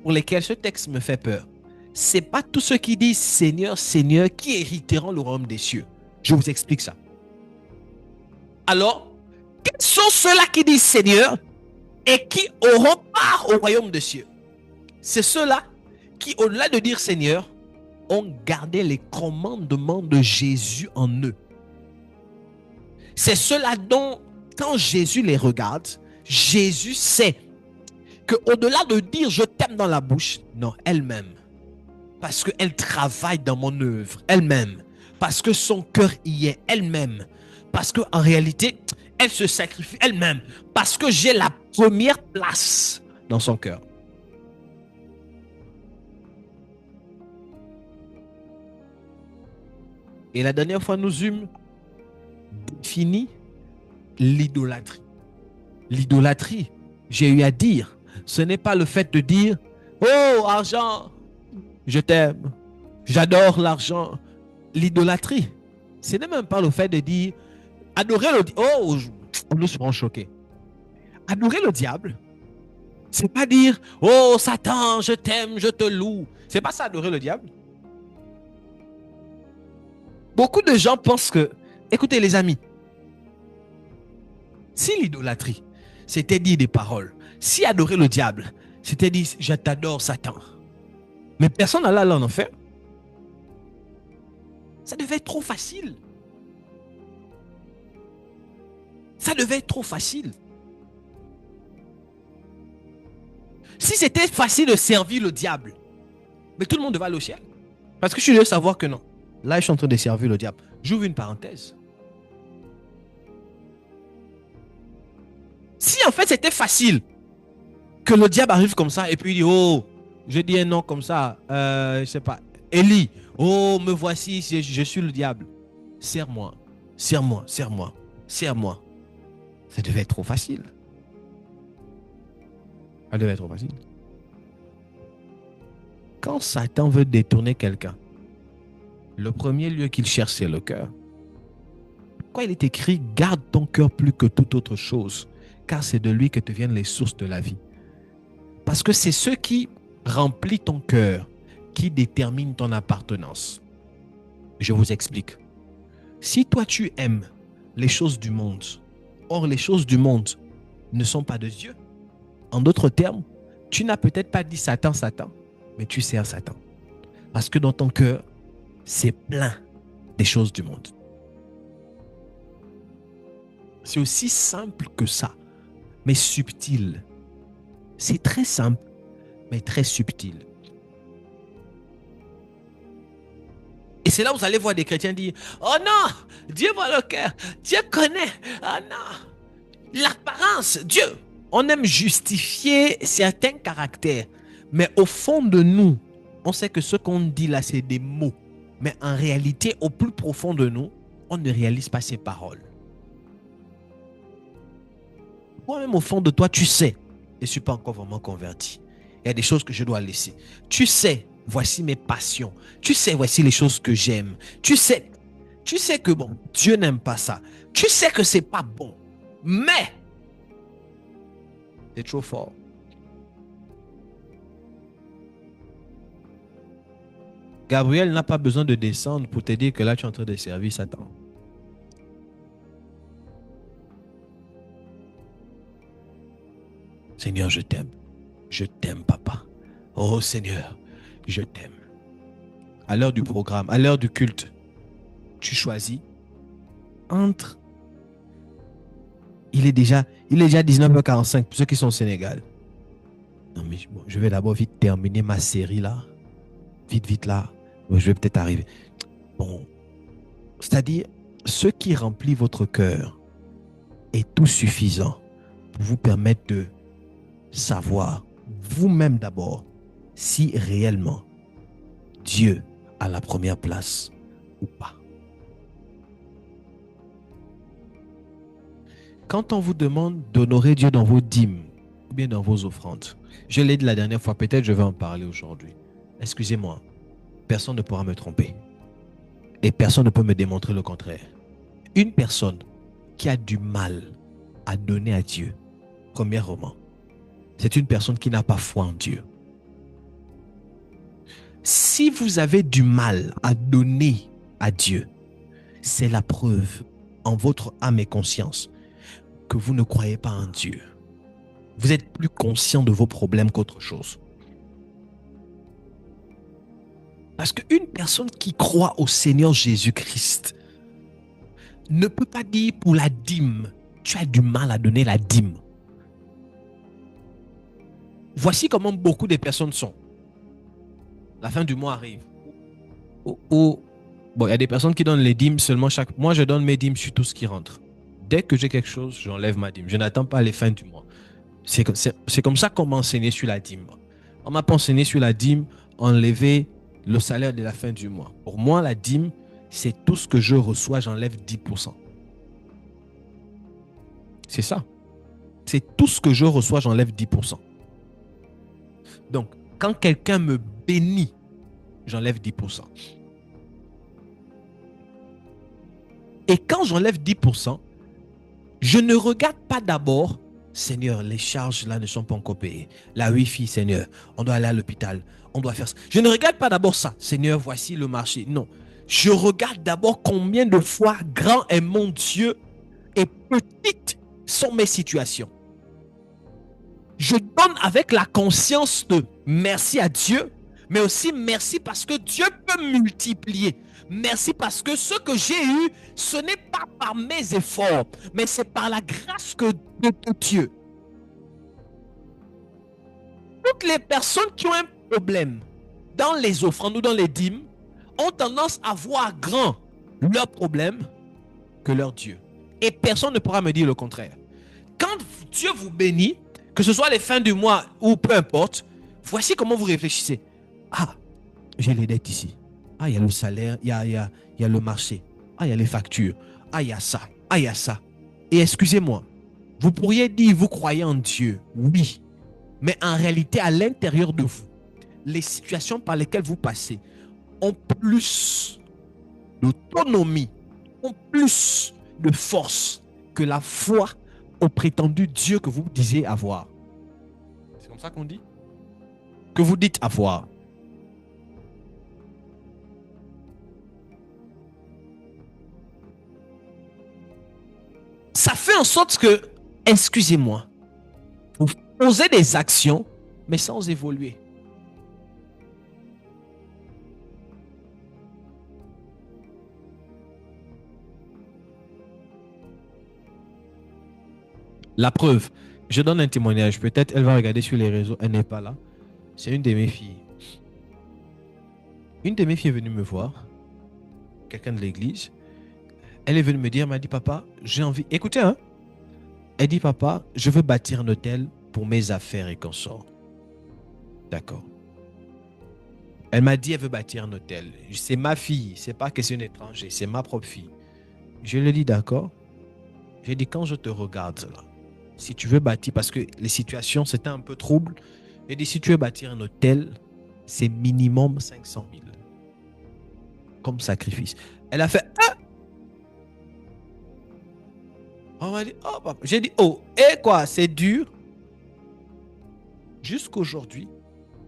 ce texte me fait peur. C'est pas tous ceux qui disent Seigneur, Seigneur qui hériteront le royaume des cieux. Je vous explique ça. Alors, quels sont ceux-là qui disent Seigneur et qui auront part au royaume des cieux? C'est ceux-là qui, au-delà de dire Seigneur, ont gardé les commandements de Jésus en eux. C'est ceux-là dont, quand Jésus les regarde, Jésus sait qu'au-delà de dire je t'aime dans la bouche, non, elle-même, parce qu'elle travaille dans mon œuvre, elle-même, parce que son cœur y est, elle-même, parce qu'en réalité, elle se sacrifie elle-même, parce que j'ai la première place dans son cœur. Et la dernière fois, nous eûmes défini l'idolâtrie. L'idolâtrie, j'ai eu à dire, ce n'est pas le fait de dire « Oh, argent, je t'aime, j'adore l'argent ». L'idolâtrie, ce n'est même pas le fait de dire « Adorer le diable ». Oh, nous serons choqués. Adorer le diable, c'est pas dire « Oh, Satan, je t'aime, je te loue ». C'est pas ça, adorer le diable. Beaucoup de gens pensent que, écoutez les amis, si l'idolâtrie, c'était dire des paroles, si adorer le diable, c'était dire je t'adore Satan, mais personne n'a là en enfer, ça devait être trop facile. Ça devait être trop facile. Si c'était facile de servir le diable, mais tout le monde devait aller au ciel. Parce que je suis de savoir que non. Là, je suis en train de servir le diable. J'ouvre une parenthèse. Si en fait c'était facile que le diable arrive comme ça et puis il dit oh, je dis un nom comme ça, je sais pas, Élie, oh me voici, je suis le diable. Serre-moi, serre-moi, serre-moi, serre-moi. Ça devait être trop facile. Ça devait être trop facile. Quand Satan veut détourner quelqu'un, le premier lieu qu'il cherche, c'est le cœur. Quand il est écrit, garde ton cœur plus que toute autre chose, car c'est de lui que te viennent les sources de la vie. Parce que c'est ce qui remplit ton cœur qui détermine ton appartenance. Je vous explique. Si toi tu aimes les choses du monde, or les choses du monde ne sont pas de Dieu, en d'autres termes, tu n'as peut-être pas dit Satan, Satan, mais tu sers Satan. Parce que dans ton cœur, c'est plein des choses du monde. C'est aussi simple que ça, mais subtil. C'est très simple, mais très subtil. Et c'est là où vous allez voir des chrétiens dire « Oh non, Dieu voit le cœur, Dieu connaît. Oh non, l'apparence, Dieu. » On aime justifier certains caractères, mais au fond de nous, on sait que ce qu'on dit là, c'est des mots. Mais en réalité, au plus profond de nous, on ne réalise pas ces paroles. Toi-même, au fond de toi, tu sais, je ne suis pas encore vraiment converti. Il y a des choses que je dois laisser. Tu sais, voici mes passions. Tu sais, voici les choses que j'aime. Tu sais que bon, Dieu n'aime pas ça. Tu sais que ce n'est pas bon. Mais, c'est trop fort. Gabriel n'a pas besoin de descendre pour te dire que là, tu es en train de servir Satan. Seigneur, je t'aime. Je t'aime, papa. Oh Seigneur, je t'aime. À l'heure du programme, à l'heure du culte, tu choisis entre... Il est déjà 19h45 pour ceux qui sont au Sénégal. Non, mais bon, je vais d'abord vite terminer ma série là. Vite là. Bon, je vais peut-être arriver. Bon. C'est-à-dire, ce qui remplit votre cœur est tout suffisant pour vous permettre de savoir, vous-même d'abord, si réellement Dieu a la première place ou pas. Quand on vous demande d'honorer Dieu dans vos dîmes ou bien dans vos offrandes, je l'ai dit la dernière fois, peut-être je vais en parler aujourd'hui. Excusez-moi, personne ne pourra me tromper. Et personne ne peut me démontrer le contraire. Une personne qui a du mal à donner à Dieu, premièrement, c'est une personne qui n'a pas foi en Dieu. Si vous avez du mal à donner à Dieu, c'est la preuve en votre âme et conscience que vous ne croyez pas en Dieu. Vous êtes plus conscient de vos problèmes qu'autre chose. Parce qu'une personne qui croit au Seigneur Jésus-Christ ne peut pas dire pour la dîme, tu as du mal à donner la dîme. Voici comment beaucoup de personnes sont. La fin du mois arrive. Bon, il y a des personnes qui donnent les dîmes seulement chaque... Moi, je donne mes dîmes sur tout ce qui rentre. Dès que j'ai quelque chose, j'enlève ma dîme. Je n'attends pas les fins du mois. C'est comme ça qu'on m'a enseigné sur la dîme. On m'a pas enseigné sur la dîme, enlever le salaire de la fin du mois. Pour moi, la dîme, c'est tout ce que je reçois, j'enlève 10%. C'est ça. C'est tout ce que je reçois, j'enlève 10%. Donc, quand quelqu'un me bénit, j'enlève 10%. Et quand j'enlève 10%, je ne regarde pas d'abord, Seigneur, les charges là ne sont pas encore payées. La Wi-Fi, Seigneur, on doit aller à l'hôpital, on doit faire ça. Je ne regarde pas d'abord ça, Seigneur, voici le marché. Non, je regarde d'abord combien de fois grand est mon Dieu et petites sont mes situations. Je donne avec la conscience de merci à Dieu, mais aussi merci parce que Dieu peut multiplier. Merci parce que ce que j'ai eu, ce n'est pas par mes efforts, mais c'est par la grâce de Dieu. Toutes les personnes qui ont un problème dans les offrandes ou dans les dîmes ont tendance à voir grand leur problème que leur Dieu. Et personne ne pourra me dire le contraire. Quand Dieu vous bénit, que ce soit les fins du mois ou peu importe, voici comment vous réfléchissez. Ah, j'ai les dettes ici. Ah, il y a le salaire, il y a le marché. Ah, il y a les factures. Ah, il y a ça. Ah, il y a ça. Et excusez-moi, vous pourriez dire, vous croyez en Dieu. Oui. Mais en réalité, à l'intérieur de vous, les situations par lesquelles vous passez ont plus d'autonomie, ont plus de force que la foi au prétendu Dieu que vous disiez avoir. C'est comme ça qu'on dit? Que vous dites avoir. Ça fait en sorte que, excusez-moi, vous posez des actions, mais sans évoluer. La preuve, je donne un témoignage. Peut-être elle va regarder sur les réseaux, elle n'est pas là. C'est une de mes filles. Une de mes filles est venue me voir, quelqu'un de l'église. Elle est venue me dire, elle m'a dit, papa, j'ai envie... Écoutez, hein. Elle dit, papa, je veux bâtir un hôtel pour mes affaires et consorts. D'accord. Elle m'a dit, elle veut bâtir un hôtel. C'est ma fille, c'est pas question d'étranger, c'est ma propre fille. Je lui ai dit, d'accord. J'ai dit, quand je te regarde là, si tu veux bâtir, parce que les situations, c'était un peu trouble. J'ai dit, si tu veux bâtir un hôtel, c'est minimum 500 000 comme sacrifice. Elle a fait, ah! On m'a dit, oh, papa. J'ai dit, oh, et quoi, c'est dur. Jusqu'aujourd'hui,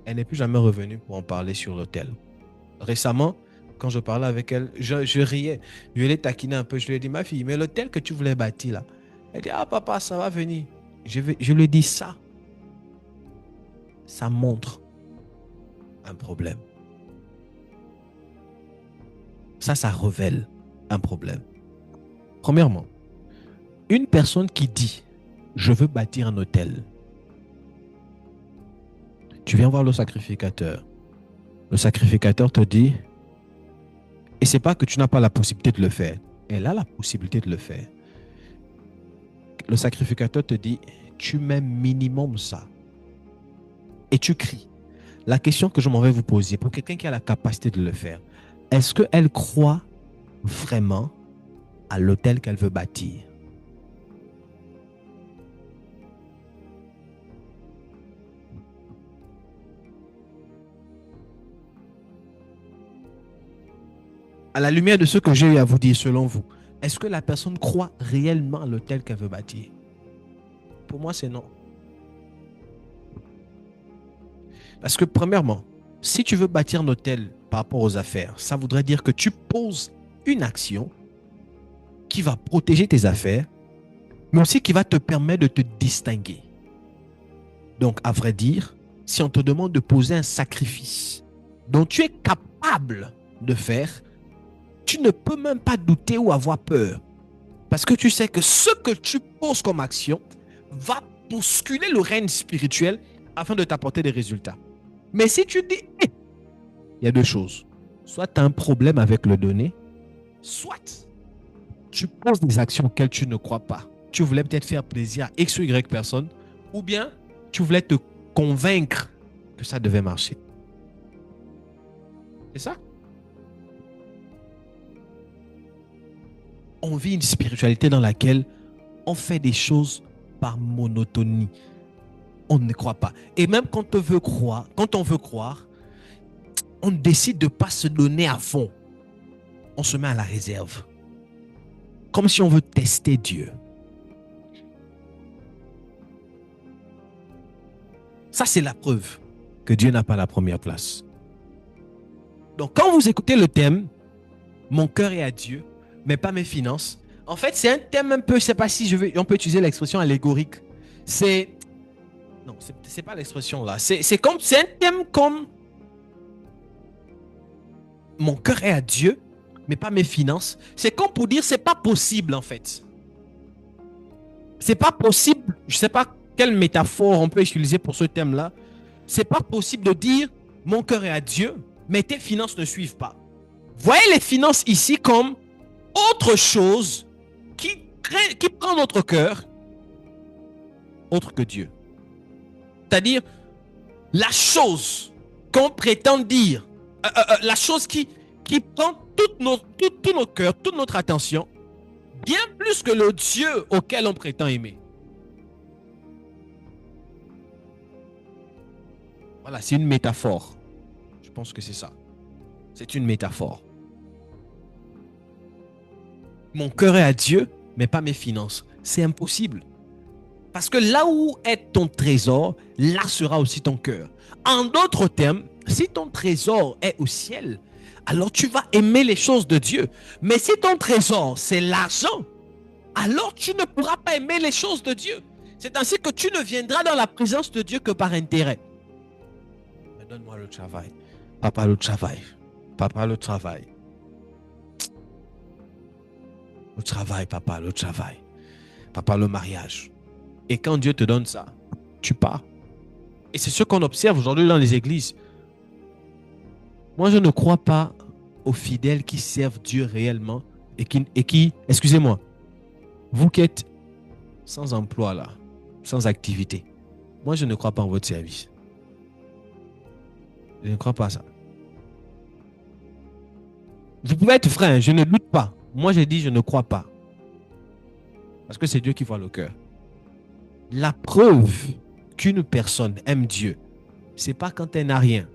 elle n'est plus jamais revenue pour en parler sur l'hôtel. Récemment, quand je parlais avec elle, je riais. Je l'ai taquiné un peu. Je lui ai dit, ma fille, mais l'hôtel que tu voulais bâtir là. Elle dit, ah papa, ça va venir. Je lui ai dit ça. Ça montre un problème. Ça révèle un problème. Premièrement, une personne qui dit, je veux bâtir un hôtel. Tu viens voir le sacrificateur. Le sacrificateur te dit, et c'est pas que tu n'as pas la possibilité de le faire. Elle a la possibilité de le faire. Le sacrificateur te dit, tu mets minimum ça. et tu cries. La question que je m'en vais vous poser, pour quelqu'un qui a la capacité de le faire, est-ce qu'elle croit vraiment à l'autel qu'elle veut bâtir? À la lumière de ce que j'ai eu à vous dire, selon vous, est-ce que la personne croit réellement à l'autel qu'elle veut bâtir? Pour moi, c'est non. Parce que premièrement, si tu veux bâtir un hôtel par rapport aux affaires, ça voudrait dire que tu poses une action qui va protéger tes affaires, mais aussi qui va te permettre de te distinguer. Donc, à vrai dire, si on te demande de poser un sacrifice dont tu es capable de faire, tu ne peux même pas douter ou avoir peur. Parce que tu sais que ce que tu poses comme action va bousculer le règne spirituel afin de t'apporter des résultats. Mais si tu dis, il y a deux choses. Soit tu as un problème avec le donné, soit tu poses des actions auxquelles tu ne crois pas. Tu voulais peut-être faire plaisir à X ou Y personne, ou bien tu voulais te convaincre que ça devait marcher. C'est ça? On vit une spiritualité dans laquelle on fait des choses par monotonie. On ne croit pas. Et même quand on veut croire, on décide de ne pas se donner à fond. On se met à la réserve. Comme si on veut tester Dieu. Ça, c'est la preuve que Dieu n'a pas la première place. Donc, quand vous écoutez le thème « Mon cœur est à Dieu », mais pas mes finances. En fait, c'est un thème un peu, je ne sais pas si on peut utiliser l'expression allégorique. Non, c'est pas l'expression là. C'est un thème comme mon cœur est à Dieu, mais pas mes finances. C'est comme pour dire c'est pas possible en fait. C'est pas possible. Je ne sais pas quelle métaphore on peut utiliser pour ce thème-là. C'est pas possible de dire mon cœur est à Dieu, mais tes finances ne suivent pas. Voyez les finances ici comme autre chose qui prend notre cœur autre que Dieu. C'est-à-dire la chose qu'on prétend dire, la chose qui prend tout notre cœur, toute notre attention, bien plus que le Dieu auquel on prétend aimer. Voilà, c'est une métaphore. Je pense que c'est ça. C'est une métaphore. Mon cœur est à Dieu, mais pas mes finances. C'est impossible. Parce que là où est ton trésor, là sera aussi ton cœur. En d'autres termes, si ton trésor est au ciel, alors tu vas aimer les choses de Dieu. Mais si ton trésor, c'est l'argent, alors tu ne pourras pas aimer les choses de Dieu. C'est ainsi que tu ne viendras dans la présence de Dieu que par intérêt. Mais donne-moi le travail. Papa, le travail. Papa, le travail. Le travail, papa, le travail. Papa, le mariage. Et quand Dieu te donne ça, tu pars. Et c'est ce qu'on observe aujourd'hui dans les églises. Moi, je ne crois pas aux fidèles qui servent Dieu réellement et qui excusez-moi, vous qui êtes sans emploi là, sans activité. Moi, je ne crois pas en votre service. Je ne crois pas à ça. Vous pouvez être vrai, je ne doute pas. Moi, j'ai dit, je ne crois pas. Parce que c'est Dieu qui voit le cœur. La preuve qu'une personne aime Dieu, ce n'est pas quand elle n'a rien.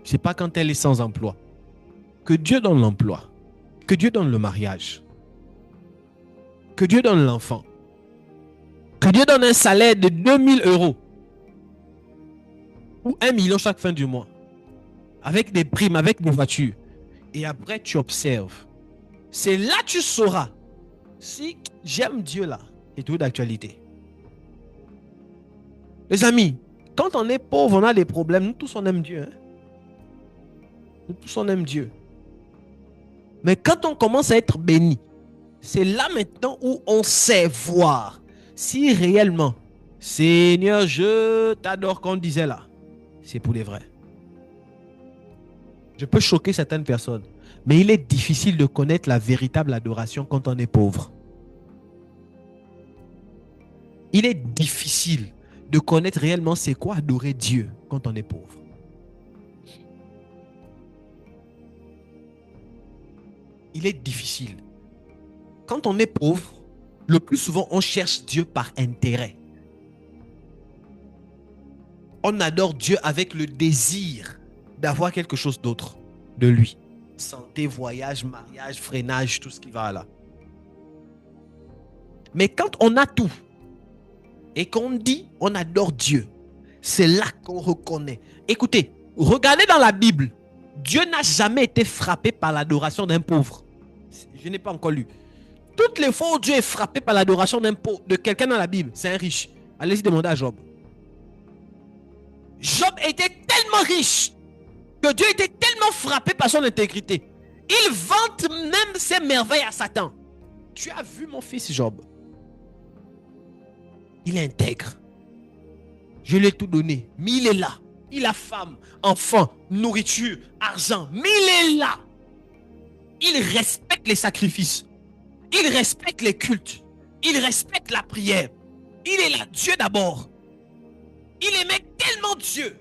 Ce n'est pas quand elle est sans emploi. Que Dieu donne l'emploi. Que Dieu donne le mariage. Que Dieu donne l'enfant. Que Dieu donne un salaire de 2000 €. Ou 1 million chaque fin du mois. Avec des primes, avec des voitures. Et après, tu observes. C'est là que tu sauras si j'aime Dieu là. C'est tout d'actualité. Les amis, quand on est pauvre, on a des problèmes. Nous tous, on aime Dieu. Hein? Nous tous, on aime Dieu. Mais quand on commence à être béni, c'est là maintenant où on sait voir si réellement, Seigneur, je t'adore, comme on disait là. C'est pour les vrais. Je peux choquer certaines personnes. Mais il est difficile de connaître la véritable adoration quand on est pauvre. Il est difficile. de connaître réellement c'est quoi adorer Dieu quand on est pauvre. Il est difficile. Quand on est pauvre, le plus souvent, on cherche Dieu par intérêt. On adore Dieu avec le désir d'avoir quelque chose d'autre de lui. Santé, voyage, mariage, freinage, tout ce qui va là. Mais quand on a tout et qu'on dit on adore Dieu, c'est là qu'on reconnaît. Écoutez, regardez dans la Bible, Dieu n'a jamais été frappé par l'adoration d'un pauvre. Je n'ai pas encore lu. Toutes les fois où Dieu est frappé par l'adoration d'un pauvre, de quelqu'un dans la Bible, c'est un riche. Allez-y demander à Job. Job était tellement riche que Dieu était tellement frappé par son intégrité. Il vante même ses merveilles à Satan. Tu as vu mon fils Job? Il est intègre. Je lui ai tout donné, mais il est là. Il a femme, enfant, nourriture, argent, mais il est là. Il respecte les sacrifices. Il respecte les cultes. Il respecte la prière. Il est là, Dieu d'abord. Il aimait tellement Dieu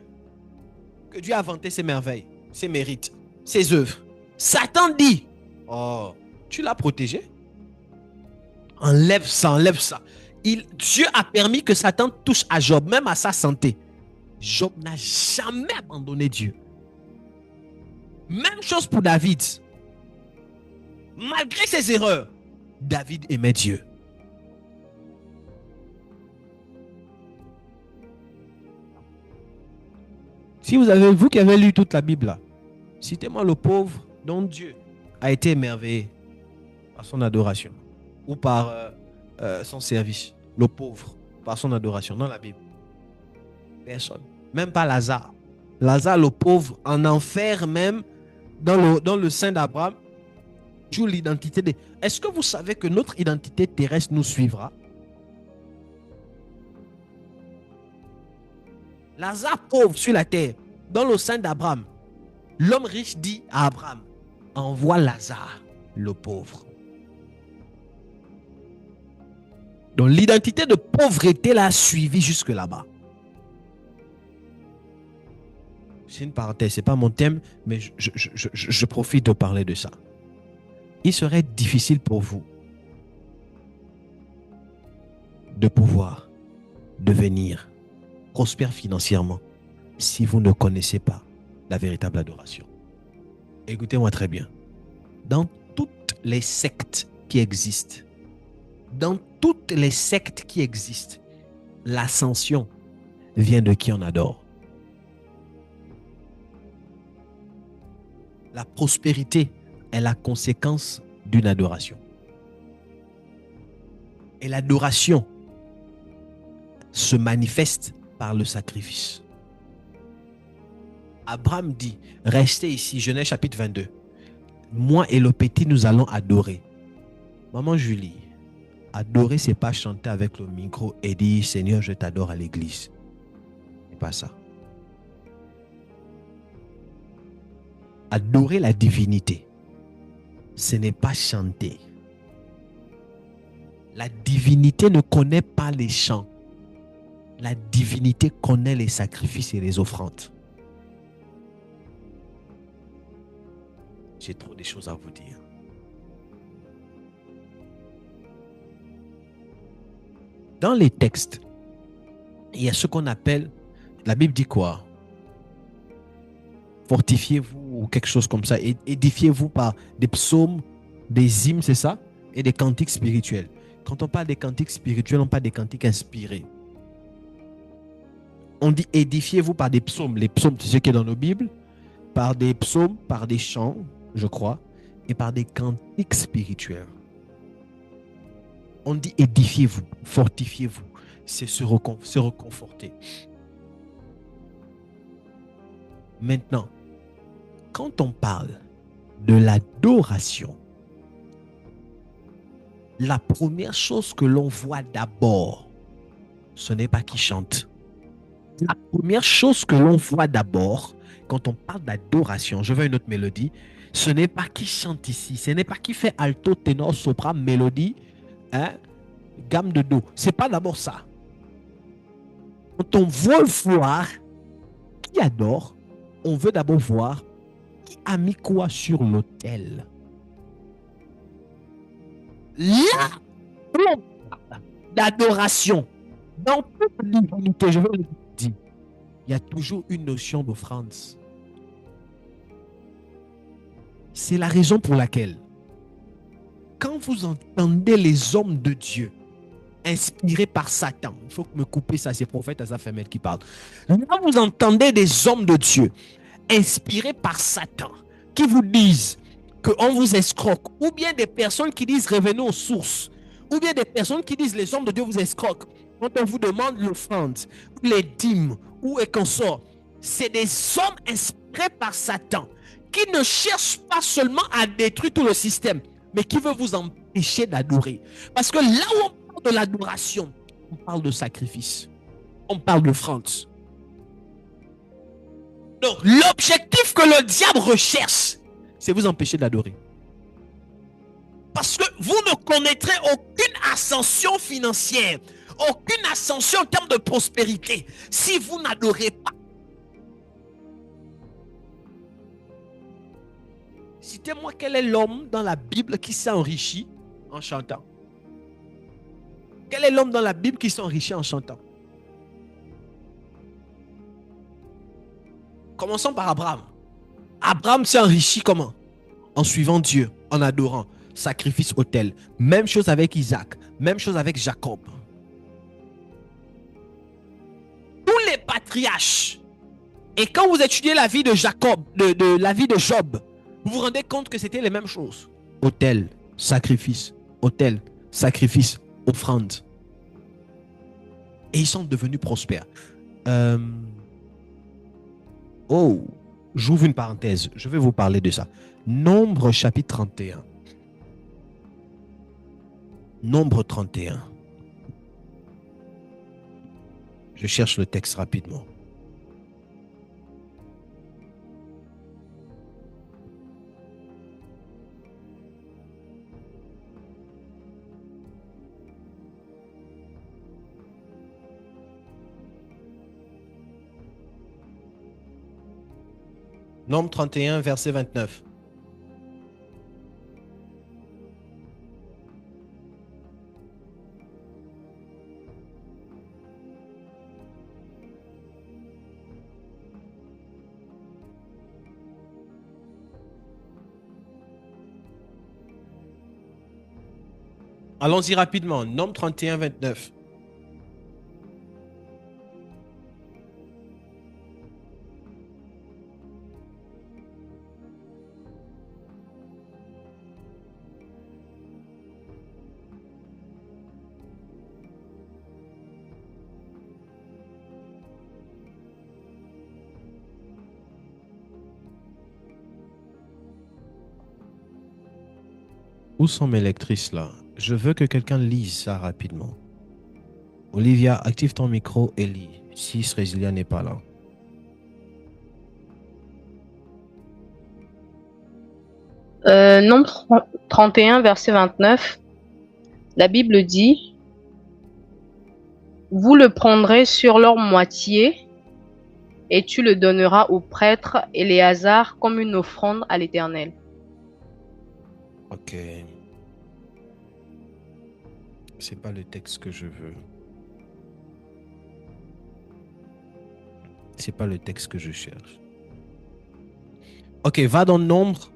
que Dieu a vanté ses merveilles, ses mérites, ses œuvres. Satan dit, oh, tu l'as protégé? Enlève ça, enlève ça. Dieu a permis que Satan touche à Job, même à sa santé. Job n'a jamais abandonné Dieu. Même chose pour David. Malgré ses erreurs, David aimait Dieu. Si vous qui avez lu toute la Bible là, citez-moi le pauvre dont Dieu a été émerveillé par son adoration ou par son service. Le pauvre par son adoration dans la Bible. Personne. Même pas Lazare. Lazare, le pauvre, en enfer même, dans le sein d'Abraham, joue l'identité de... Est-ce que vous savez que notre identité terrestre nous suivra? Lazare pauvre sur la terre, dans le sein d'Abraham, l'homme riche dit à Abraham, envoie Lazare, le pauvre. Donc l'identité de pauvreté l'a suivi jusque là-bas. C'est une parenthèse, ce n'est pas mon thème, mais je profite de parler de ça. Il serait difficile pour vous de pouvoir devenir prospère financièrement si vous ne connaissez pas la véritable adoration. Écoutez-moi très bien. Dans toutes les sectes qui existent, l'ascension vient de qui on adore. La prospérité est la conséquence d'une adoration. Et l'adoration se manifeste par le sacrifice. Abraham dit, restez ici, Genèse chapitre 22. Moi et le petit, nous allons adorer. Maman Julie, adorer, c'est pas chanter avec le micro et dire, Seigneur, je t'adore à l'église. C'est pas ça. Adorer la divinité, ce n'est pas chanter. La divinité ne connaît pas les chants. La divinité connaît les sacrifices et les offrandes. J'ai trop de choses à vous dire. Dans les textes, il y a ce qu'on appelle, la Bible dit quoi? Fortifiez-vous ou quelque chose comme ça. Édifiez-vous par des psaumes, des hymnes, c'est ça? Et des cantiques spirituels. Quand on parle des cantiques spirituels, on parle des cantiques inspirés. On dit édifiez-vous par des psaumes. Les psaumes, c'est ce qui est dans nos Bibles. Par des psaumes, par des chants, je crois. Et par des cantiques spirituels. On dit édifiez-vous, fortifiez-vous. C'est se reconforter. Maintenant, quand on parle de l'adoration, la première chose que l'on voit d'abord, ce n'est pas qui chante. La première chose que l'on voit d'abord, quand on parle d'adoration, je veux une autre mélodie, ce n'est pas qui chante ici, ce n'est pas qui fait alto, ténor, sopran, mélodie, gamme de do. Ce n'est pas d'abord ça. quand on veut voir qui adore, on veut d'abord voir qui a mis quoi sur l'autel. Là, on parle d'adoration. Dans toute divinité, je veux le dire, il y a toujours une notion d'offrande. C'est la raison pour laquelle, quand vous entendez les hommes de Dieu inspirés par Satan, il faut me couper ça, c'est prophète Azaphamel qui parle. Là, vous entendez des hommes de Dieu inspirés par Satan qui vous disent qu'on vous escroque, ou bien des personnes qui disent revenez aux sources, ou bien des personnes qui disent les hommes de Dieu vous escroquent. Quand on vous demande l'offrande, les dîmes, ou et consorts, c'est des hommes inspirés par Satan qui ne cherchent pas seulement à détruire tout le système, mais qui veut vous empêcher d'adorer. Parce que là où on parle de l'adoration, on parle de sacrifice, on parle d'offrande. Donc, l'objectif que le diable recherche, c'est vous empêcher d'adorer. Parce que vous ne connaîtrez aucune ascension financière, aucune ascension en termes de prospérité, si vous n'adorez pas. Citez-moi quel est l'homme dans la Bible qui s'est enrichi en chantant. Quel est l'homme dans la Bible qui s'est enrichi en chantant? Commençons par Abraham. Abraham s'est enrichi comment? En suivant Dieu, en adorant, sacrifice, autel. Même chose avec Isaac, même chose avec Jacob. Tous les patriarches. Et quand vous étudiez la vie de Jacob, la vie de Job, vous vous rendez compte que c'était les mêmes choses. Autel, sacrifice, autel, sacrifice, offrande. Et ils sont devenus prospères. J'ouvre une parenthèse. Je vais vous parler de ça. Nombre chapitre 31. Nombre 31. Je cherche le texte rapidement. Nombre 31, verset 29. Allons-y rapidement. Nombre 31, 29. Où sont mes lectrices là? Je veux que quelqu'un lise ça rapidement. Olivia, active ton micro et lis. Si Srésilia n'est pas là. Nombre 31, verset 29, la Bible dit: vous le prendrez sur leur moitié et tu le donneras au prêtre Éléazar comme une offrande à l'Éternel. Ok. C'est pas le texte que je veux. C'est pas le texte que je cherche. Ok, va dans Nombre,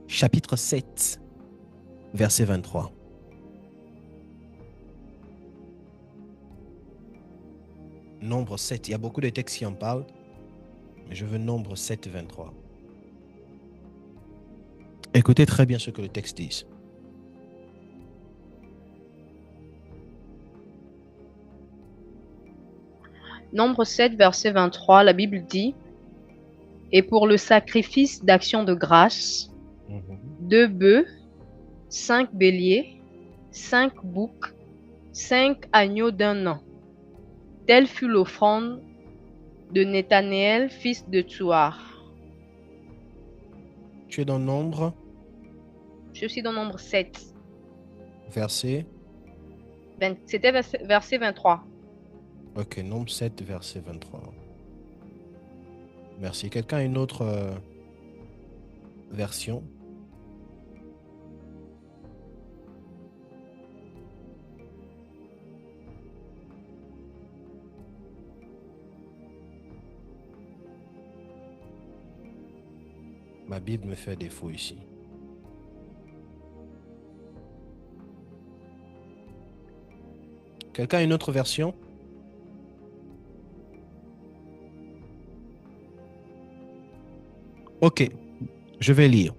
chapitre 7, verset 23. Nombre 7, il y a beaucoup de textes qui en parlent, mais je veux Nombre 7, 23. Écoutez très bien ce que le texte dit. Nombre 7, verset 23, la Bible dit: et pour le sacrifice d'action de grâce, 2 bœufs, 5 béliers, 5 boucs, 5 agneaux d'un an. Telle fut l'offrande de Nethanéel, fils de Tsuar. Tu es dans Nombre, Je suis dans Nombre 7. verset. C'était verset 23. Ok, Nombre 7, verset 23. Merci. Quelqu'un a une autre version? Ma Bible me fait défaut ici. Quelqu'un a une autre version? Ok, je vais lire.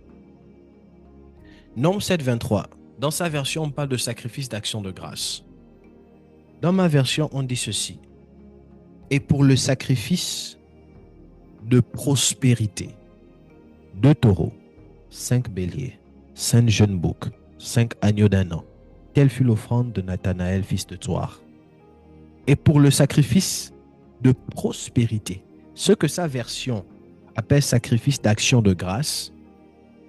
Nombre 7, 23. Dans sa version, on parle de sacrifice d'action de grâce. Dans ma version, on dit ceci. Et pour le sacrifice de prospérité, 2 taureaux, 5 béliers, 5 jeunes boucs, 5 agneaux d'un an. Telle fut l'offrande de Nathanaël, fils de Tsoar. Et pour le sacrifice de prospérité, ce que sa version appelle sacrifice d'action de grâce,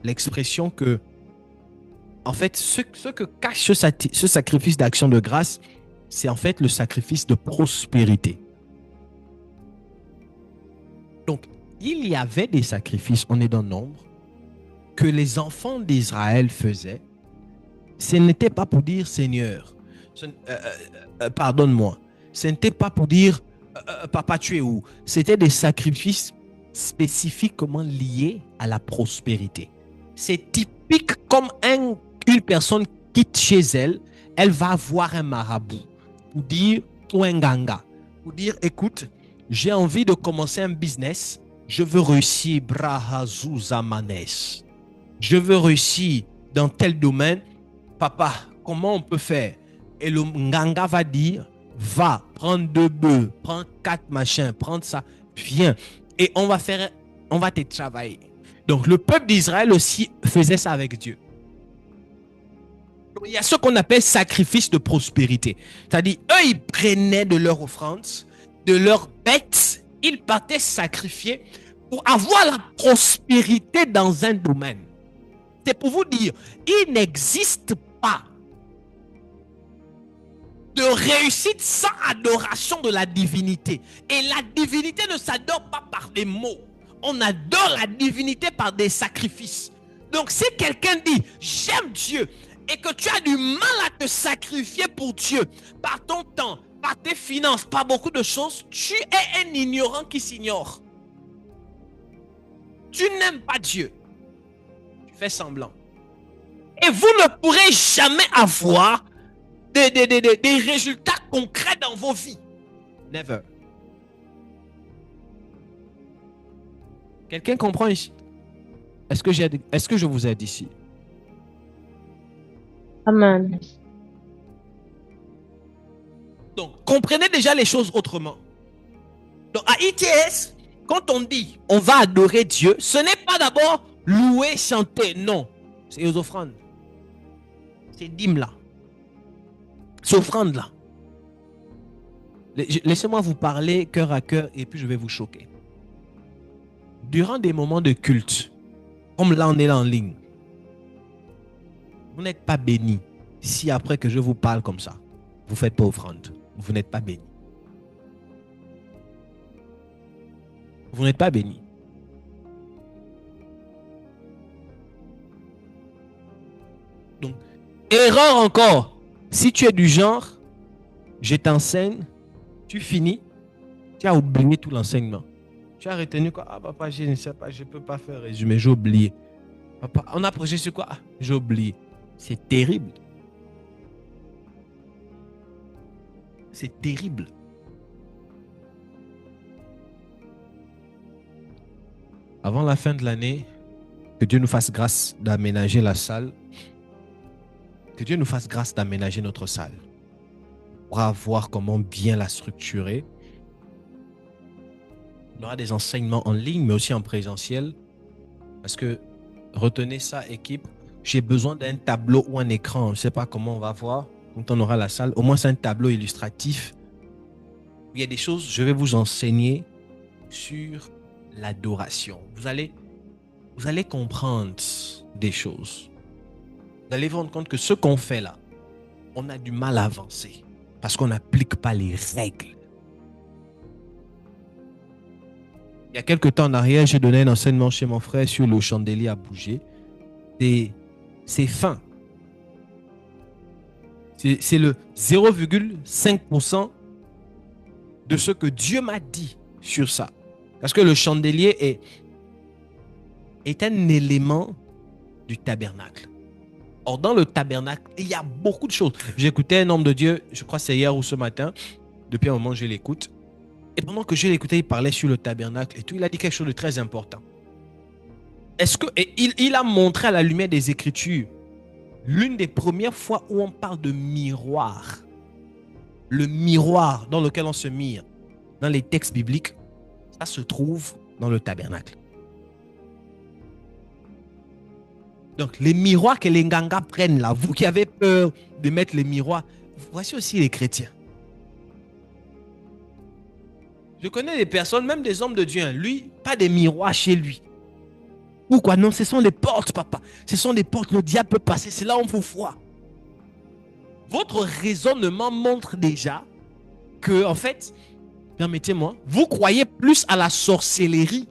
l'expression que, en fait, ce que cache ce sacrifice d'action de grâce, c'est en fait le sacrifice de prospérité. Donc, il y avait des sacrifices, on est dans le nombre, que les enfants d'Israël faisaient. Ce n'était pas pour dire Seigneur, pardonne-moi. Ce n'était pas pour dire Papa, tu es où? C'était des sacrifices spécifiquement liés à la prospérité. C'est typique comme une personne quitte chez elle, elle va voir un marabout pour dire, ou un ganga, pour dire écoute, j'ai envie de commencer un business, je veux réussir, brahazuzamanes. Je veux réussir dans tel domaine. Papa, comment on peut faire? Et le nganga va dire, va, prends 2 bœufs, prends 4 machins, prends ça, viens. Et on va te travailler. Donc le peuple d'Israël aussi faisait ça avec Dieu. Donc, il y a ce qu'on appelle sacrifice de prospérité. C'est-à-dire, eux, ils prenaient de leur offrande, de leurs bêtes, ils partaient sacrifier pour avoir la prospérité dans un domaine. C'est pour vous dire, il n'existe pas de réussite sans adoration de la divinité. Et la divinité ne s'adore pas par des mots. On adore la divinité par des sacrifices. Donc si quelqu'un dit, j'aime Dieu, et que tu as du mal à te sacrifier pour Dieu, par ton temps, par tes finances, par beaucoup de choses, tu es un ignorant qui s'ignore. Tu n'aimes pas Dieu. Tu fais semblant. Et vous ne pourrez jamais avoir des résultats concrets dans vos vies. Never. Quelqu'un comprend ici? Est-ce que je vous aide ici? Amen. Donc, comprenez déjà les choses autrement. Donc, à ITS, quand on dit on va adorer Dieu, ce n'est pas d'abord louer, chanter. Non. C'est aux offrandes. C'est dîmes là. C'est offrandes là. Laissez-moi vous parler cœur à cœur et puis je vais vous choquer. Durant des moments de culte, comme là on est là en ligne, vous n'êtes pas béni si après que je vous parle comme ça, vous ne faites pas offrande. Vous n'êtes pas béni. Vous n'êtes pas béni. Donc, erreur encore. Si tu es du genre, je t'enseigne, tu finis, tu as oublié tout l'enseignement. Tu as retenu quoi? Ah papa, je ne sais pas, je ne peux pas faire résumé, j'ai oublié. Papa, on a prêché sur quoi? Ah, j'ai oublié. C'est terrible. C'est terrible. Avant la fin de l'année, que Dieu nous fasse grâce d'aménager la salle. Que Dieu nous fasse grâce d'aménager notre salle. On pourra voir comment bien la structurer. On aura des enseignements en ligne, mais aussi en présentiel. Parce que, retenez ça, équipe, j'ai besoin d'un tableau ou un écran. Je ne sais pas comment on va voir quand on aura la salle. Au moins, c'est un tableau illustratif. Il y a des choses, je vais vous enseigner sur l'adoration. Vous allez comprendre des choses. Vous allez vous rendre compte que ce qu'on fait là, on a du mal à avancer parce qu'on n'applique pas les règles Il y a quelques temps en arrière, j'ai donné un enseignement chez mon frère sur le chandelier à bouger. C'est fin. C'est le 0,5% de ce que Dieu m'a dit sur ça. Parce que le chandelier est un élément du tabernacle. Or, dans le tabernacle, il y a beaucoup de choses. J'écoutais un homme de Dieu, je crois que c'est hier ou ce matin. Depuis un moment, je l'écoute. Et pendant que je l'écoutais, il parlait sur le tabernacle et tout. Il a dit quelque chose de très important. Il a montré à la lumière des Écritures l'une des premières fois où on parle de miroir. Le miroir dans lequel on se mire dans les textes bibliques, ça se trouve dans le tabernacle. Donc, les miroirs que les Nganga prennent là, vous qui avez peur de mettre les miroirs, voici aussi les chrétiens. Je connais des personnes, même des hommes de Dieu, hein, lui, pas des miroirs chez lui. Pourquoi? Non, ce sont les portes, papa. Ce sont les portes, le diable peut passer, c'est là où on vous voit. Votre raisonnement montre déjà que, en fait, permettez-moi, vous croyez plus à la sorcellerie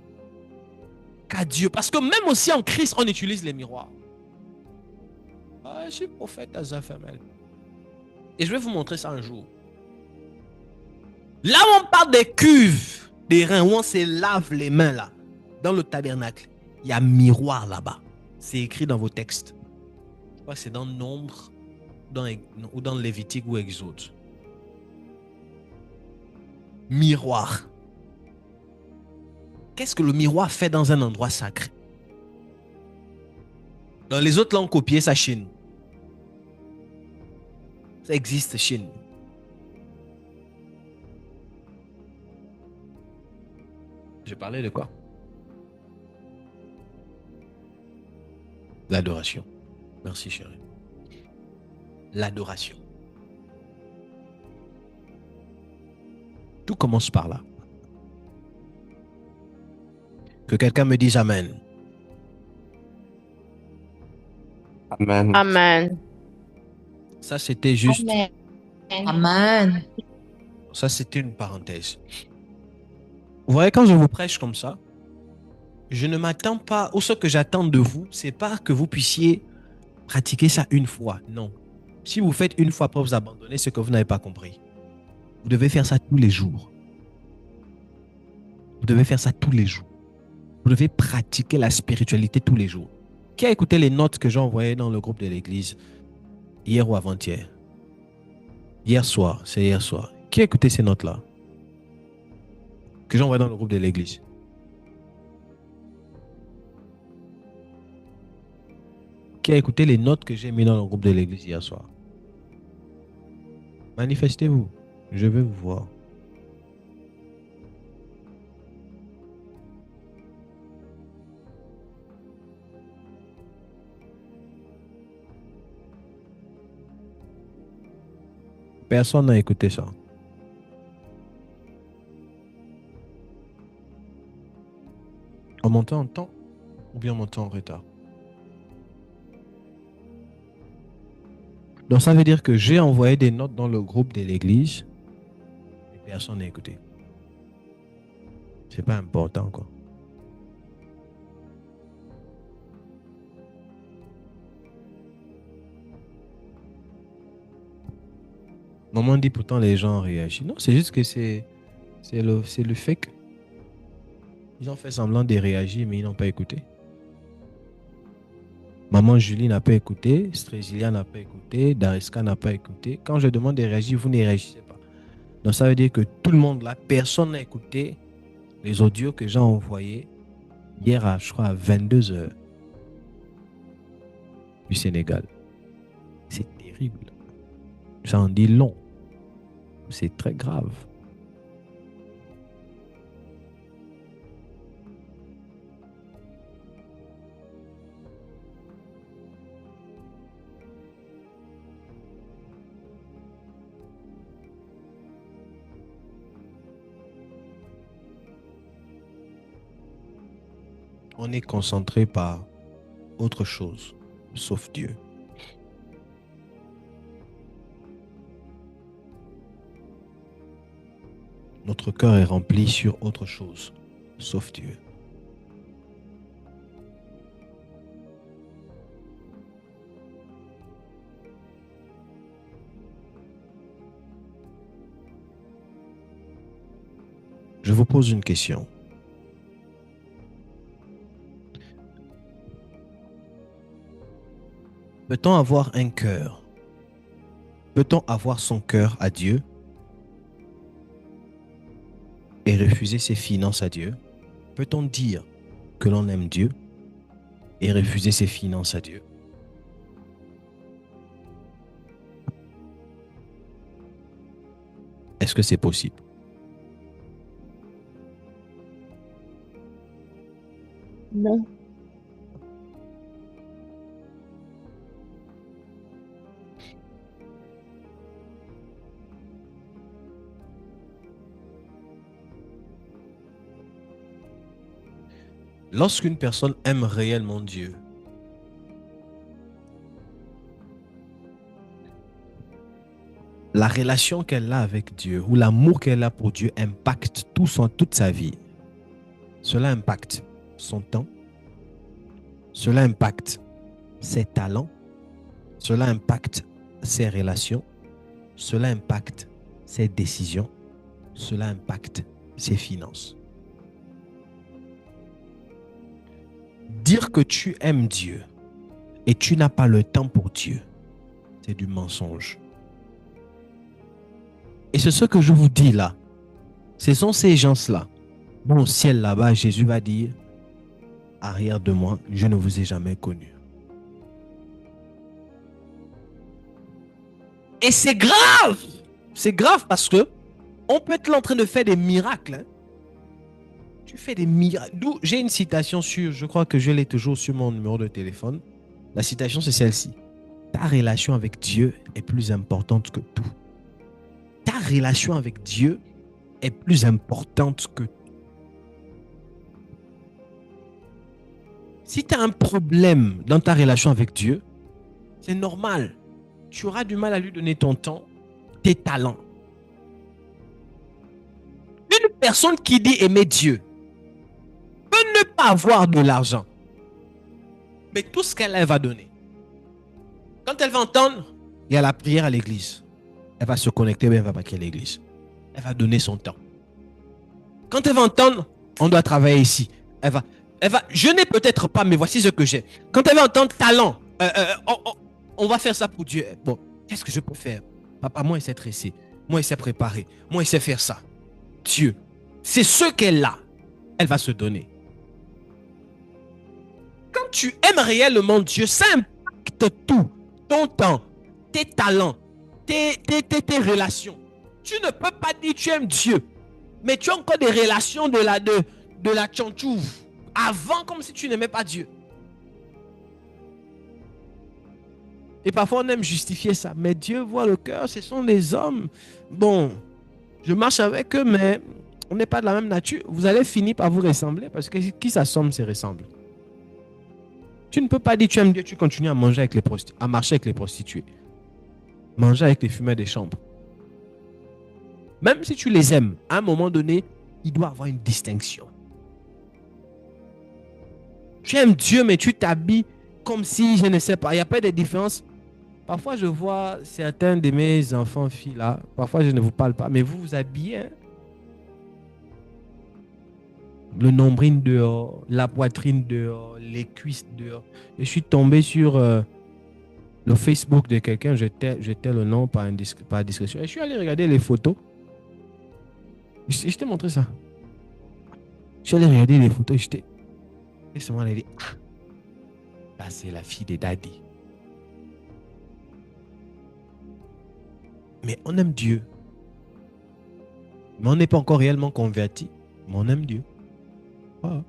qu'à Dieu. Parce que même aussi en Christ, on utilise les miroirs. Ah, je suis prophète Azafamel. Et je vais vous montrer ça un jour. Là où on parle des cuves, des reins, où on se lave les mains là, dans le tabernacle, il y a miroir là-bas. C'est écrit dans vos textes. Je crois que c'est dans Nombre, ou dans Lévitique ou Exode. Miroir. Qu'est-ce que le miroir fait dans un endroit sacré? Dans les autres langues copiées, ça chez nous. Ça existe chez nous. Je parlais de quoi? L'adoration. Merci chérie. L'adoration. Tout commence par là. Que quelqu'un me dise Amen. Amen. Amen. Ça, c'était juste... Amen. Amen. Ça, c'était une parenthèse. Vous voyez, quand je vous prêche comme ça, je ne m'attends pas, ou ce que j'attends de vous, c'est pas que vous puissiez pratiquer ça une fois. Non. Si vous faites une fois, après vous abandonnez, c'est que vous n'avez pas compris. Vous devez faire ça tous les jours. Vous devez faire ça tous les jours. Vous devez pratiquer la spiritualité tous les jours. Qui a écouté les notes que j'ai envoyées dans le groupe de l'église hier ou avant-hier? Hier soir, c'est hier soir. Qui a écouté ces notes-là que j'ai envoyées dans le groupe de l'église? Qui a écouté les notes que j'ai mises dans le groupe de l'église hier soir? Manifestez-vous. Je veux vous voir. Personne n'a écouté ça. On m'entend en temps ou bien on m'entend en retard? Donc ça veut dire que j'ai envoyé des notes dans le groupe de l'église et personne n'a écouté. C'est pas important quoi. Maman dit pourtant les gens réagissent. Non, c'est juste que c'est le fake. Ils ont fait semblant de réagir mais ils n'ont pas écouté. Maman Julie n'a pas écouté, Strésilia n'a pas écouté, Dariska n'a pas écouté. Quand je demande de réagir, vous ne réagissez pas. Donc ça veut dire que tout le monde là, personne n'a écouté les audios que j'ai envoyés hier à, je crois, à 22h du Sénégal. C'est terrible. Ça en dit long. C'est très grave. On est concentré par autre chose, sauf Dieu. Notre cœur est rempli sur autre chose, sauf Dieu. Je vous pose une question. Peut-on avoir un cœur? Peut-on avoir son cœur à Dieu et refuser ses finances à Dieu? Peut-on dire que l'on aime Dieu et refuser ses finances à Dieu? Est-ce que c'est possible? Non. Lorsqu'une personne aime réellement Dieu, la relation qu'elle a avec Dieu ou l'amour qu'elle a pour Dieu impacte toute sa vie. Cela impacte son temps, cela impacte ses talents, cela impacte ses relations, cela impacte ses décisions, cela impacte ses finances. Dire que tu aimes Dieu et tu n'as pas le temps pour Dieu, c'est du mensonge. Et c'est ce que je vous dis là. Ce sont ces gens-là. Bon, au ciel là-bas, Jésus va dire, arrière de moi, je ne vous ai jamais connu. Et c'est grave. C'est grave parce que on peut être là en train de faire des miracles. Hein. Tu fais des miracles. D'où j'ai une citation sur, je crois que je l'ai toujours sur mon numéro de téléphone. La citation, c'est celle-ci. Ta relation avec Dieu est plus importante que tout. Ta relation avec Dieu est plus importante que tout. Si tu as un problème dans ta relation avec Dieu, c'est normal. Tu auras du mal à lui donner ton temps, tes talents. Une personne qui dit aimer Dieu peut ne pas avoir de l'argent, mais tout ce qu'elle va donner. Quand elle va entendre, il y a la prière à l'église. Elle va se connecter, mais elle va pas quitter l'église. Elle va donner son temps. Quand elle va entendre, on doit travailler ici. Elle va, je n'ai peut-être pas, mais voici ce que j'ai. Quand elle va entendre talent, on va faire ça pour Dieu. Bon, qu'est-ce que je peux faire? Papa, moi, il sait tresser. Moi, il sait préparer. Moi, il sait faire ça. Dieu, c'est ce qu'elle a. Elle va se donner. Quand tu aimes réellement Dieu, ça impacte tout. Ton temps, tes talents, tes relations. Tu ne peux pas dire que tu aimes Dieu, mais tu as encore des relations de la tchantchouve. Avant, comme si tu n'aimais pas Dieu. Et parfois, on aime justifier ça. Mais Dieu voit le cœur, ce sont des hommes. Bon, je marche avec eux, mais on n'est pas de la même nature. Vous allez finir par vous ressembler parce que qui s'assomme se ressemble. Tu ne peux pas dire que tu aimes Dieu, tu continues à manger avec à marcher avec les prostituées. Manger avec les fumeurs des chambres. Même si tu les aimes, à un moment donné, il doit avoir une distinction. Tu aimes Dieu, mais tu t'habilles comme si, je ne sais pas, il n'y a pas de différence. Parfois, je vois certains de mes enfants, filles là, parfois je ne vous parle pas, mais vous vous habillez. Hein? Le nombril dehors, la poitrine dehors, les cuisses dehors. Je suis tombé sur le Facebook de quelqu'un, j'étais le nom par discrétion. Et je suis allé regarder les photos. Je t'ai montré ça. Je suis allé regarder les photos, et seulement elle a dit, là c'est la fille de Daddy. Mais on aime Dieu. Mais on n'est pas encore réellement converti. Mais on aime Dieu. Ah.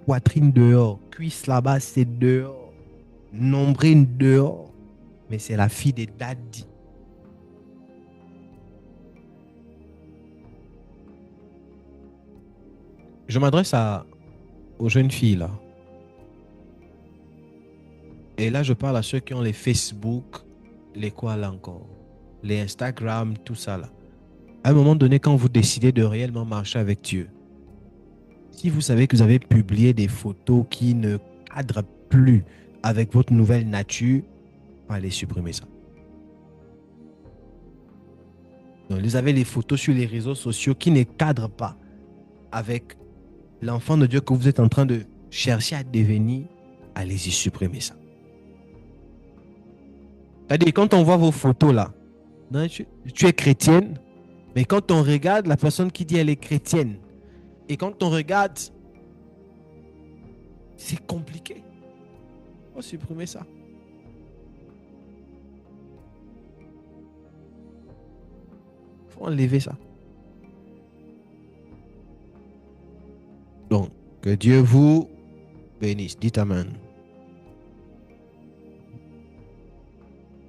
Poitrine dehors, cuisse là-bas, c'est dehors. Nombril dehors. Mais c'est la fille de Daddy. Je m'adresse aux jeunes filles là. Et là, je parle à ceux qui ont les Facebook, les quoi là encore, les Instagram, tout ça là. À un moment donné, quand vous décidez de réellement marcher avec Dieu, si vous savez que vous avez publié des photos qui ne cadrent plus avec votre nouvelle nature, allez supprimer ça. Donc, vous avez les photos sur les réseaux sociaux qui ne cadrent pas avec l'enfant de Dieu que vous êtes en train de chercher à devenir, allez-y supprimer ça. C'est-à-dire, quand on voit vos photos là, non, tu es chrétienne, mais quand on regarde la personne qui dit elle est chrétienne, et quand on regarde, c'est compliqué. Il faut supprimer ça. Il faut enlever ça. Donc, que Dieu vous bénisse. Dites Amen.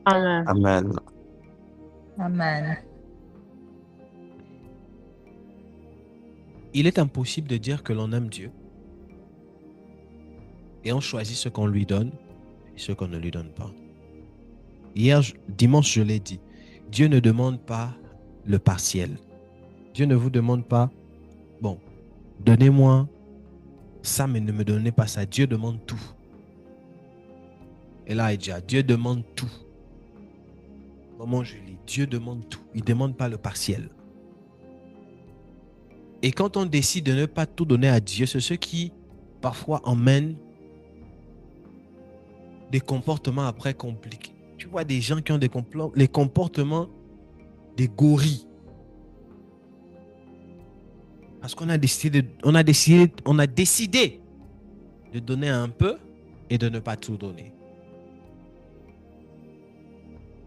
Amen. Amen. Amen. Il est impossible de dire que l'on aime Dieu et on choisit ce qu'on lui donne et ce qu'on ne lui donne pas. Hier, dimanche, je l'ai dit, Dieu ne demande pas le partiel. Dieu ne vous demande pas, bon, donnez-moi ça, mais ne me donnez pas ça. Dieu demande tout. Et là, Dieu demande tout. Maman Julie, Dieu demande tout. Il ne demande pas le partiel. Et quand on décide de ne pas tout donner à Dieu, c'est ce qui parfois emmène des comportements après compliqués. Tu vois des gens qui ont les comportements des gorilles. Parce qu'on a décidé de donner un peu et de ne pas tout donner.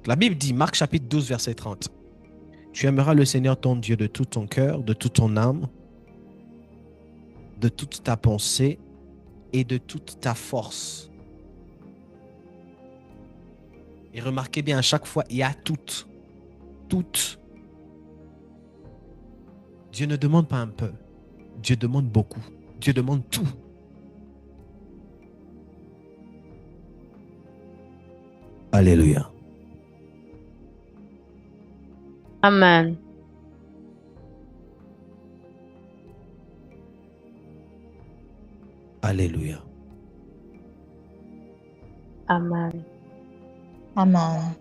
La Bible dit, Marc chapitre 12, verset 30. Tu aimeras le Seigneur ton Dieu de tout ton cœur, de toute ton âme, de toute ta pensée et de toute ta force. Et remarquez bien, à chaque fois, il y a toutes. Toutes. Dieu ne demande pas un peu. Dieu demande beaucoup. Dieu demande tout. Alléluia. Amen. Alléluia. Amen. Amen.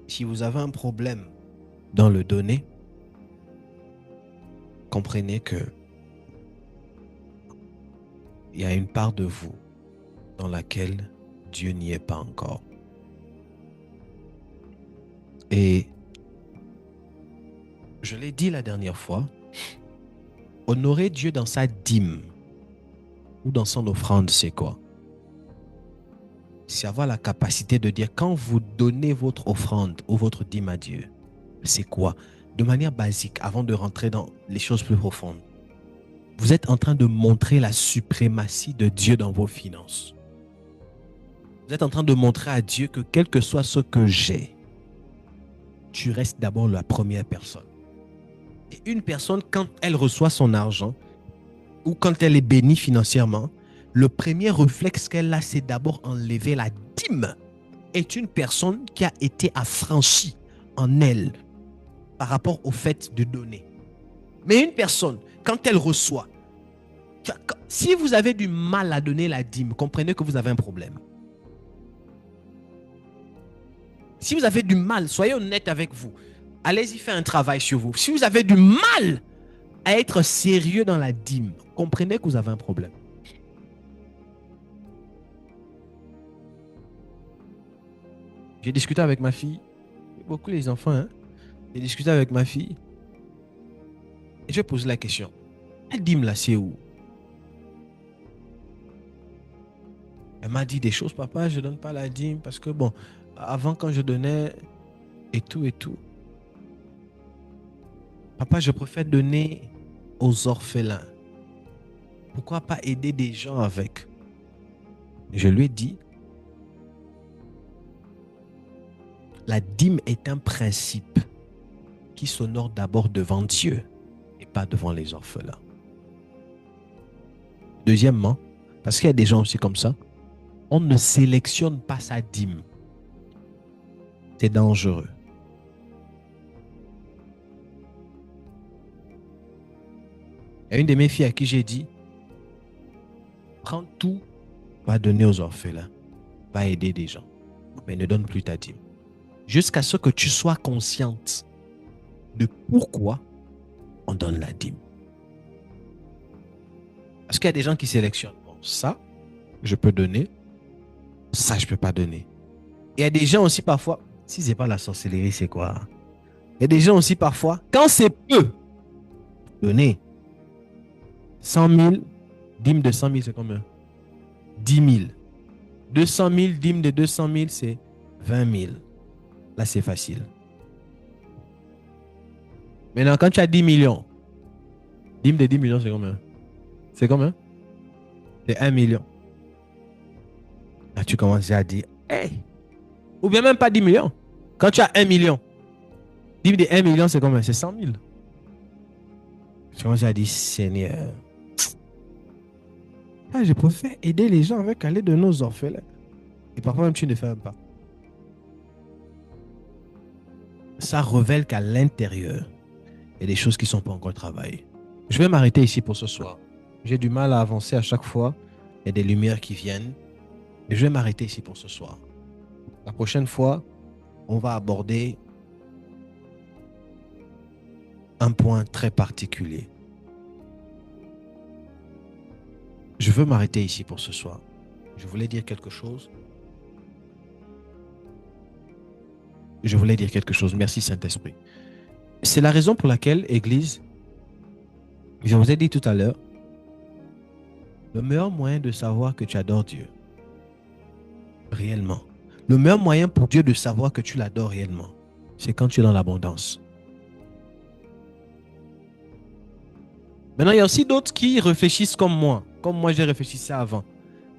Si vous avez un problème dans le donner, comprenez que il y a une part de vous dans laquelle Dieu n'y est pas encore. Et je l'ai dit la dernière fois, honorer Dieu dans sa dîme ou dans son offrande, c'est quoi? C'est avoir la capacité de dire quand vous donnez votre offrande ou votre dîme à Dieu, c'est quoi? De manière basique, avant de rentrer dans les choses plus profondes, vous êtes en train de montrer la suprématie de Dieu dans vos finances. Vous êtes en train de montrer à Dieu que quel que soit ce que j'ai, tu restes d'abord la première personne. Et une personne, quand elle reçoit son argent ou quand elle est bénie financièrement, le premier réflexe qu'elle a, c'est d'abord enlever la dîme. Est une personne qui a été affranchie en elle par rapport au fait de donner. Mais une personne, quand elle reçoit, si vous avez du mal à donner la dîme, comprenez que vous avez un problème. Si vous avez du mal, soyez honnête avec vous. Allez-y faire un travail sur vous. Si vous avez du mal à être sérieux dans la dîme, comprenez que vous avez un problème. J'ai discuté avec ma fille, beaucoup les enfants, hein? J'ai discuté avec ma fille et je pose la question. La dîme là, c'est où? Elle m'a dit des choses, papa, je ne donne pas la dîme parce que bon, avant quand je donnais et tout. Papa, je préfère donner aux orphelins. Pourquoi pas aider des gens avec? Je lui ai dit, la dîme est un principe qui s'honore d'abord devant Dieu et pas devant les orphelins. Deuxièmement, Parce qu'il y a des gens aussi comme ça. On ne sélectionne pas sa dîme. C'est dangereux. Il y a une de mes filles à qui j'ai dit, prends tout, va donner aux orphelins, va aider des gens, mais ne donne plus ta dîme. Jusqu'à ce que tu sois consciente de pourquoi on donne la dîme. Parce qu'il y a des gens qui sélectionnent. Bon, ça, je peux donner. Ça, je ne peux pas donner. Il y a des gens aussi parfois, si ce n'est pas la sorcellerie, c'est quoi? Il y a des gens aussi parfois, quand c'est peu, donner 100 000, dîme de 100 000, c'est combien? 10 000. 200 000, dîme de 200 000, c'est 20 000. Là, c'est facile. Maintenant, quand tu as 10 millions, dîme de 10 millions, c'est combien? C'est combien? C'est 1 million. Là, tu commences à dire, hey! Ou bien même pas 10 millions. Quand tu as 1 million, dîme de 1 million, c'est combien? C'est 100 000. Tu commences à dire, Seigneur, je préfère aider les gens avec aller de nos orphelins. Et parfois même, tu ne fais même pas. Ça révèle qu'à l'intérieur, il y a des choses qui ne sont pas encore travaillées. Je vais m'arrêter ici pour ce soir. J'ai du mal à avancer à chaque fois. Il y a des lumières qui viennent. Et je vais m'arrêter ici pour ce soir. La prochaine fois, on va aborder un point très particulier. Je veux m'arrêter ici pour ce soir. Je voulais dire quelque chose. Merci Saint-Esprit. C'est la raison pour laquelle, Église, je vous ai dit tout à l'heure, le meilleur moyen de savoir que tu adores Dieu, réellement, le meilleur moyen pour Dieu de savoir que tu l'adores réellement, c'est quand tu es dans l'abondance. Maintenant, il y a aussi d'autres qui réfléchissent comme moi j'ai réfléchi ça avant.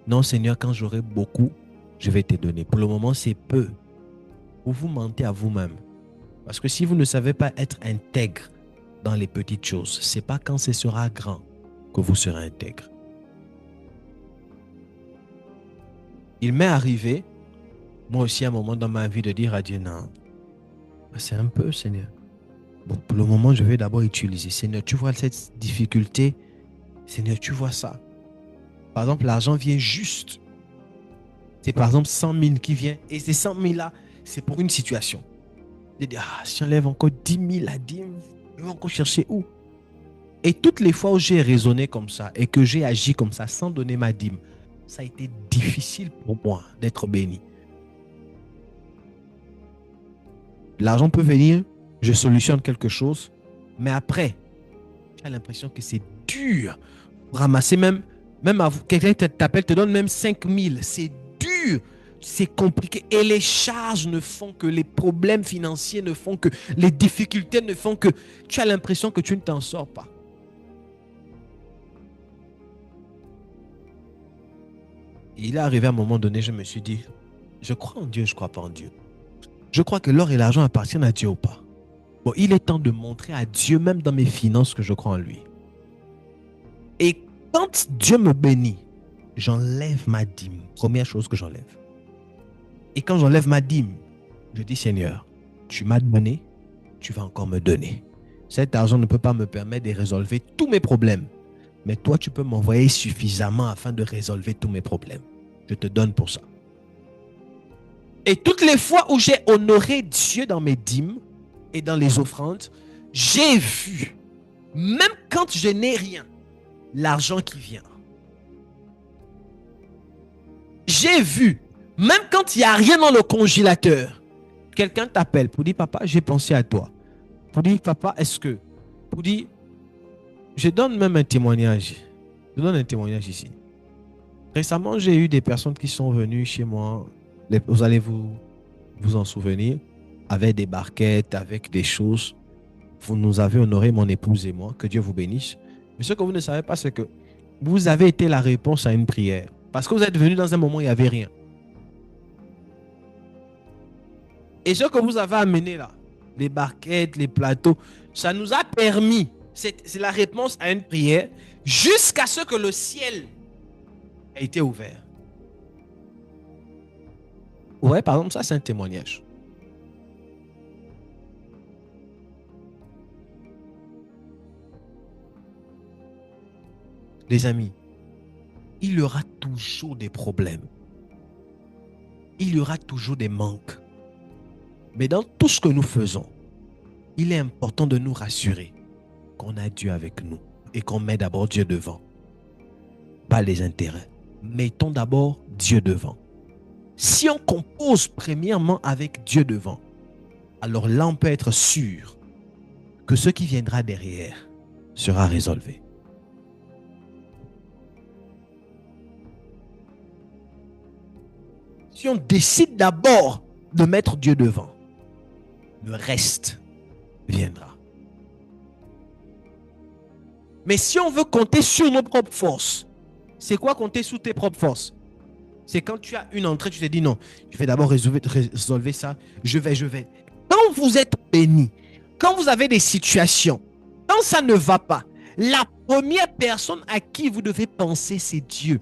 Non, Seigneur, quand j'aurai beaucoup, je vais te donner. Pour le moment, c'est peu. Vous vous mentez à vous-même. Parce que si vous ne savez pas être intègre dans les petites choses, ce n'est pas quand ce sera grand que vous serez intègre. Il m'est arrivé, moi aussi, à un moment dans ma vie, de dire à Dieu, non, c'est un peu, Seigneur. Bon, pour le moment, je vais d'abord utiliser. Seigneur, tu vois cette difficulté. Seigneur, tu vois ça. Par exemple, l'argent vient juste. C'est par exemple 100 000 qui vient. Et ces 100 000 là, c'est pour une situation. Je dis, si j'enlève encore 10 000 à dîme, je vais encore chercher où? Et toutes les fois où j'ai raisonné comme ça et que j'ai agi comme ça sans donner ma dîme, ça a été difficile pour moi d'être béni. L'argent peut venir, je solutionne quelque chose, mais après, tu as l'impression que c'est dur pour ramasser même quelqu'un t'appelle, te donne même 5 000. C'est dur, c'est compliqué. Et les charges ne font que, les problèmes financiers ne font que, les difficultés ne font que, tu as l'impression que tu ne t'en sors pas. Et il est arrivé à un moment donné, je me suis dit, je crois en Dieu, je ne crois pas en Dieu. Je crois que l'or et l'argent appartiennent à Dieu ou pas. Bon, il est temps de montrer à Dieu, même dans mes finances, que je crois en lui. Et quand Dieu me bénit, j'enlève ma dîme. Première chose que j'enlève. Et quand j'enlève ma dîme, je dis, Seigneur, tu m'as donné, tu vas encore me donner. Cet argent ne peut pas me permettre de résoudre tous mes problèmes. Mais toi, tu peux m'envoyer suffisamment afin de résoudre tous mes problèmes. Je te donne pour ça. Et toutes les fois où j'ai honoré Dieu dans mes dîmes et dans les offrandes, j'ai vu, même quand je n'ai rien, l'argent qui vient. J'ai vu, même quand il n'y a rien dans le congélateur, quelqu'un t'appelle pour dire, papa, j'ai pensé à toi. Pour dire, papa, est-ce que... Pour dire, je donne même un témoignage. Je donne un témoignage ici. Récemment, j'ai eu des personnes qui sont venues chez moi. Vous allez vous en souvenir. Avec des barquettes, avec des choses. Vous nous avez honoré, mon épouse et moi. Que Dieu vous bénisse. Mais ce que vous ne savez pas, c'est que vous avez été la réponse à une prière. Parce que vous êtes venus dans un moment où il n'y avait rien. Et ce que vous avez amené là, les barquettes, les plateaux, ça nous a permis, c'est la réponse à une prière, jusqu'à ce que le ciel a été ouvert. Ouais, par exemple, ça, c'est un témoignage. Les amis, il y aura toujours des problèmes. Il y aura toujours des manques. Mais dans tout ce que nous faisons, il est important de nous rassurer qu'on a Dieu avec nous et qu'on met d'abord Dieu devant. Pas les intérêts. Mettons d'abord Dieu devant. Si on compose premièrement avec Dieu devant, alors là, on peut être sûr que ce qui viendra derrière sera résolu. Si on décide d'abord de mettre Dieu devant, le reste viendra. Mais si on veut compter sur nos propres forces, c'est quoi compter sur tes propres forces? C'est quand tu as une entrée, tu te dis non, je vais d'abord résolver ça, je vais. Quand vous êtes béni, quand vous avez des situations, quand ça ne va pas, la première personne à qui vous devez penser, c'est Dieu.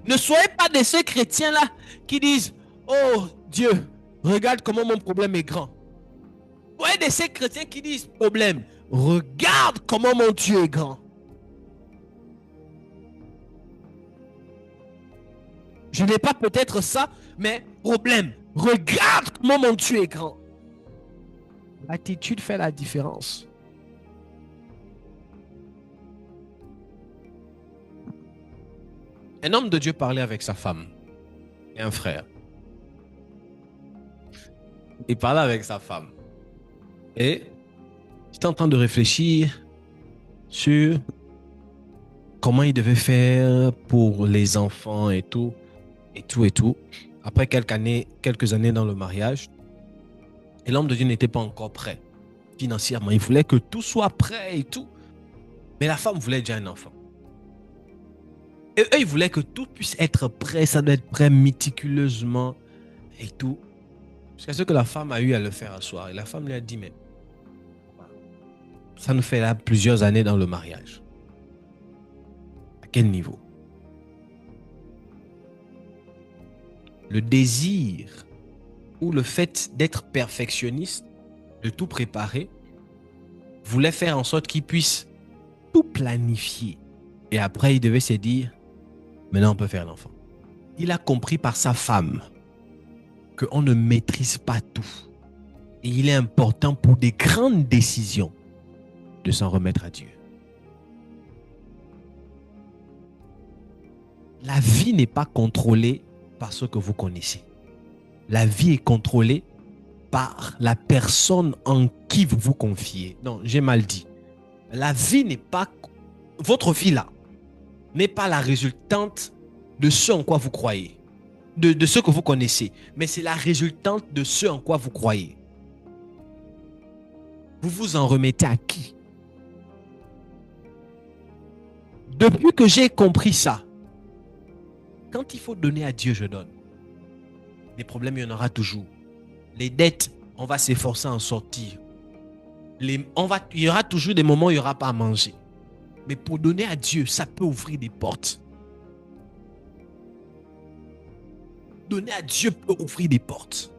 Ne soyez pas de ces chrétiens-là qui disent « Oh Dieu, regarde comment mon problème est grand. » Soyez de ces chrétiens qui disent « Problème, regarde comment mon Dieu est grand. » Je n'ai pas peut-être ça, mais problème, regarde comment mon Dieu est grand. L'attitude fait la différence. Un homme de Dieu parlait avec sa femme et un frère. Il parlait avec sa femme. Et j'étais en train de réfléchir sur comment il devait faire pour les enfants et tout. Après quelques années dans le mariage, et l'homme de Dieu n'était pas encore prêt financièrement. Il voulait que tout soit prêt et tout. Mais la femme voulait déjà un enfant. Et eux, ils voulaient que tout puisse être prêt. Ça doit être prêt méticuleusement et tout. Jusqu'à ce que la femme a eu à le faire asseoir. Et la femme lui a dit, mais ça nous fait là plusieurs années dans le mariage. À quel niveau? Le désir ou le fait d'être perfectionniste, de tout préparer, voulait faire en sorte qu'il puisse tout planifier. Et après, il devait se dire, maintenant on peut faire l'enfant. Il a compris par sa femme qu'on ne maîtrise pas tout. Et il est important pour des grandes décisions de s'en remettre à Dieu. La vie n'est pas contrôlée par ce que vous connaissez. La vie est contrôlée par la personne en qui vous vous confiez. Non, j'ai mal dit. La vie n'est pas... Votre vie là n'est pas la résultante de ce en quoi vous croyez, de ce que vous connaissez, mais c'est la résultante de ce en quoi vous croyez. Vous vous en remettez à qui? Depuis que j'ai compris ça, quand il faut donner à Dieu, je donne. Les problèmes, il y en aura toujours. Les dettes, on va s'efforcer à en sortir. Il y aura toujours des moments où il n'y aura pas à manger. Mais pour donner à Dieu, ça peut ouvrir des portes. Donner à Dieu peut ouvrir des portes.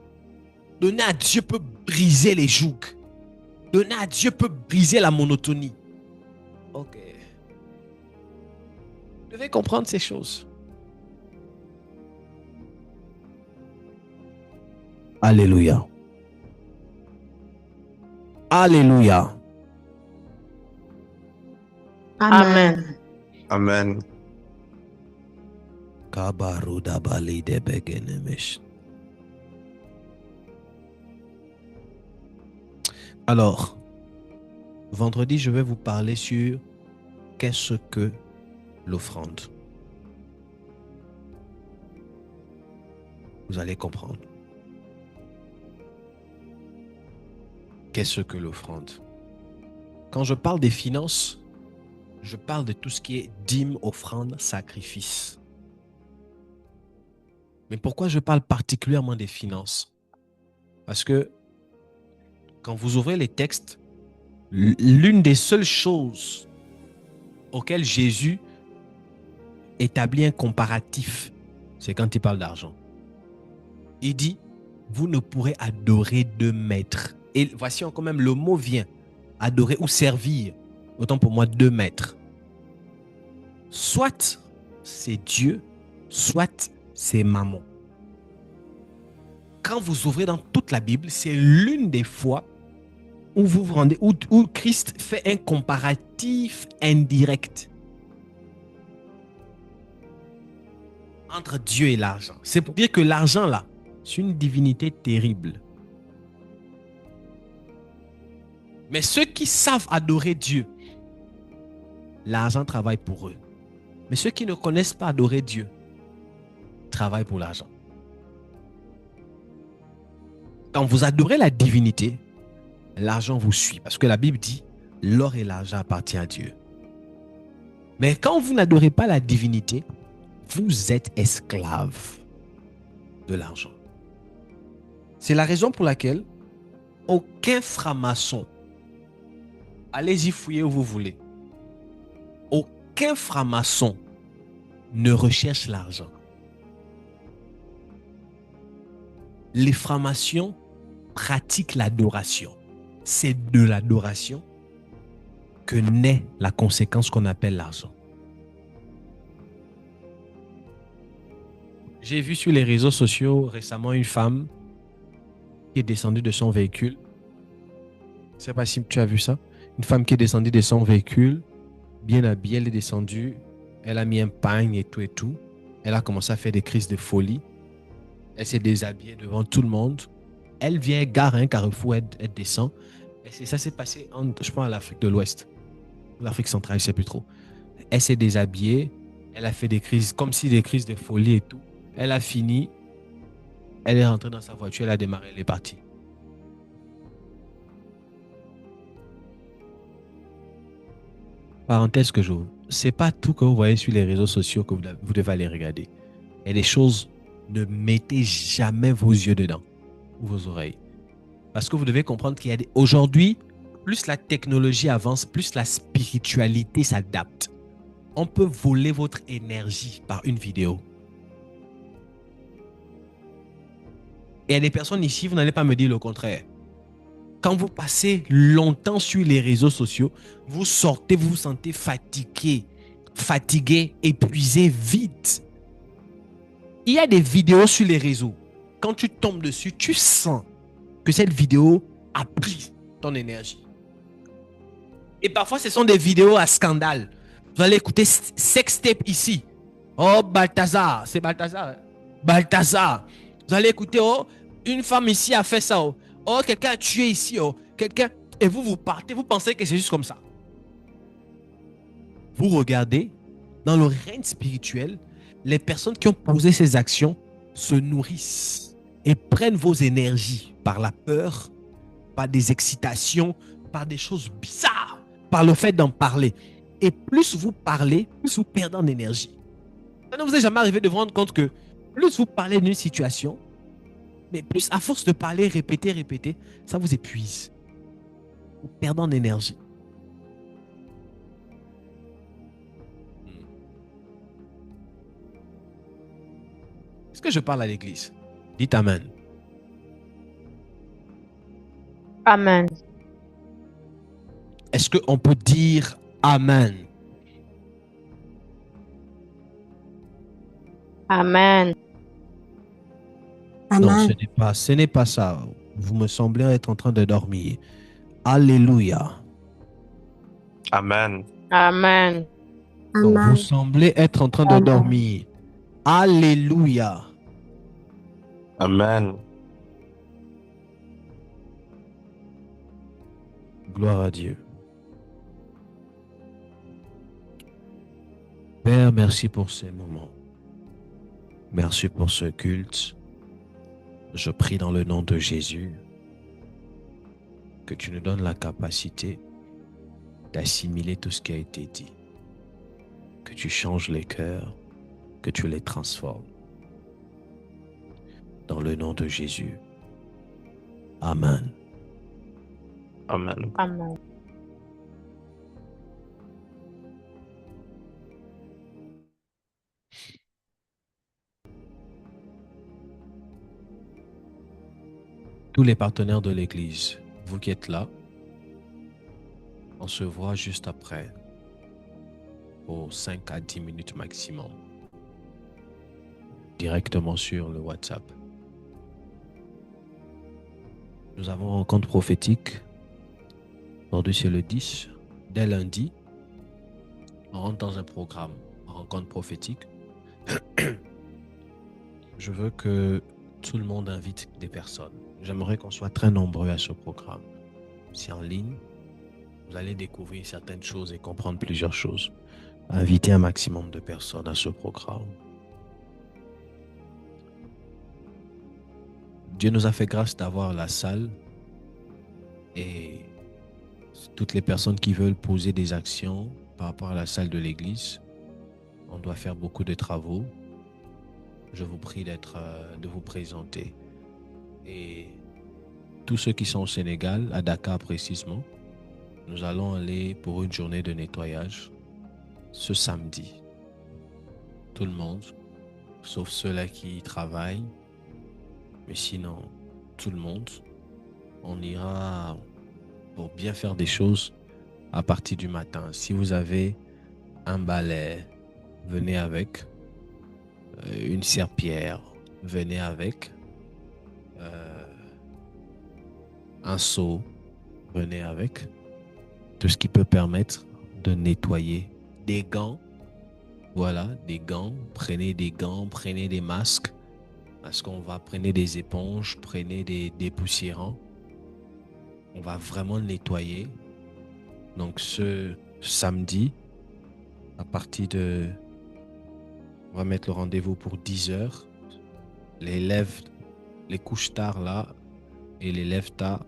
Donner à Dieu peut briser les jougs. Donner à Dieu peut briser la monotonie. Ok. Vous devez comprendre ces choses. Alléluia. Alléluia. Amen. Amen. Alors, vendredi, je vais vous parler sur qu'est-ce que l'offrande. Vous allez comprendre. Qu'est-ce que l'offrande? Quand je parle des finances, je parle de tout ce qui est dîme, offrande, sacrifice. Mais pourquoi je parle particulièrement des finances? Parce que quand vous ouvrez les textes, L'une des seules choses auxquelles Jésus établit un comparatif, c'est quand il parle d'argent. Il dit, vous ne pourrez adorer deux maîtres. Et voici quand même le mot vient, adorer ou servir, autant pour moi deux maîtres. Soit c'est Dieu, soit c'est Mammon. Quand vous ouvrez dans toute la Bible, c'est l'une des fois où vous vous rendez, où Christ fait un comparatif indirect entre Dieu et l'argent. C'est pour dire que l'argent là, c'est une divinité terrible. Mais ceux qui savent adorer Dieu, l'argent travaille pour eux. Mais ceux qui ne connaissent pas adorer Dieu, travaillent pour l'argent. Quand vous adorez la divinité, l'argent vous suit. Parce que la Bible dit, l'or et l'argent appartiennent à Dieu. Mais quand vous n'adorez pas la divinité, vous êtes esclave de l'argent. C'est la raison pour laquelle aucun franc-maçon, allez-y fouiller où vous voulez, aucun franc-maçon ne recherche l'argent. Les francs-maçons pratiquent l'adoration. C'est de l'adoration que naît la conséquence qu'on appelle l'argent. J'ai vu sur les réseaux sociaux récemment une femme qui est descendue de son véhicule. Je ne sais pas si tu as vu ça. Une femme qui est descendue de son véhicule, bien habillée, elle est descendue. Elle a mis un pagne et tout. Elle a commencé à faire des crises de folie. Elle s'est déshabillée devant tout le monde. Elle vient, gare à un carrefour, elle descend. Et ça s'est passé, je pense, à l'Afrique de l'Ouest. L'Afrique centrale, je ne sais plus trop. Elle s'est déshabillée. Elle a fait des crises, comme si des crises de folie et tout. Elle a fini. Elle est rentrée dans sa voiture. Elle a démarré. Elle est partie. Parenthèse que j'ouvre. Ce n'est pas tout que vous voyez sur les réseaux sociaux que vous devez aller regarder. Il y a des choses, ne mettez jamais vos yeux dedans ou vos oreilles. Parce que vous devez comprendre qu'il y a aujourd'hui, plus la technologie avance, plus la spiritualité s'adapte. On peut voler votre énergie par une vidéo. Et il y a des personnes ici, vous n'allez pas me dire le contraire. Quand vous passez longtemps sur les réseaux sociaux, vous sortez, vous vous sentez fatigué, épuisé, vite. Il y a des vidéos sur les réseaux. Quand tu tombes dessus, tu sens que cette vidéo a pris ton énergie. Et parfois, ce sont des vidéos à scandale. Vous allez écouter sextape ici. Oh, Balthazar, c'est Balthazar. Balthazar. Vous allez écouter, oh, une femme ici a fait ça. Oh, quelqu'un a tué ici. Oh, quelqu'un. Et vous partez, vous pensez que c'est juste comme ça. Vous regardez, dans le règne spirituel, les personnes qui ont posé ces actions se nourrissent et prennent vos énergies par la peur, par des excitations, par des choses bizarres, par le fait d'en parler. Et plus vous parlez, plus vous perdez en énergie. Maintenant, vous n'êtes jamais arrivé de vous rendre compte que plus vous parlez d'une situation, mais plus à force de parler, répéter, ça vous épuise. Vous perdez en énergie. Est-ce que je parle à l'église? Dites Amen. Amen. Est-ce qu'on peut dire Amen? Amen. Non, Amen. ce n'est pas ça. Vous me semblez être en train de dormir. Alléluia. Amen. Amen. Non, Amen. vous semblez être en train de dormir. Alléluia. Amen. Gloire à Dieu. Père, merci pour ces moments. Merci pour ce culte. Je prie dans le nom de Jésus que tu nous donnes la capacité d'assimiler tout ce qui a été dit. Que tu changes les cœurs, que tu les transformes. Dans le nom de Jésus. Amen. Amen. Amen. Tous les partenaires de l'Église, vous qui êtes là, on se voit juste après, pour 5 à 10 minutes maximum, directement sur le WhatsApp. Nous avons une rencontre prophétique. Aujourd'hui, c'est le 10. Dès lundi, on rentre dans un programme, rencontre prophétique. Je veux que tout le monde invite des personnes. J'aimerais qu'on soit très nombreux à ce programme. C'est en ligne. Vous allez découvrir certaines choses et comprendre plusieurs choses. Invitez un maximum de personnes à ce programme. Dieu nous a fait grâce d'avoir la salle et toutes les personnes qui veulent poser des actions par rapport à la salle de l'église. On doit faire beaucoup de travaux. Je vous prie de vous présenter. Et tous ceux qui sont au Sénégal, à Dakar précisément, nous allons aller pour une journée de nettoyage ce samedi. Tout le monde, sauf ceux-là qui travaillent, mais sinon, tout le monde, on ira pour bien faire des choses à partir du matin. Si vous avez un balai, venez avec. Une serpillière, venez avec. Un seau, venez avec. Tout ce qui peut permettre de nettoyer. Des gants, voilà, des gants. Prenez des gants, prenez des masques. Parce qu'on va prendre des éponges, prenez des dépoussiérants. On va vraiment nettoyer. Donc ce samedi, à partir de... On va mettre le rendez-vous pour 10 heures. Les couches tard là et les lève tard,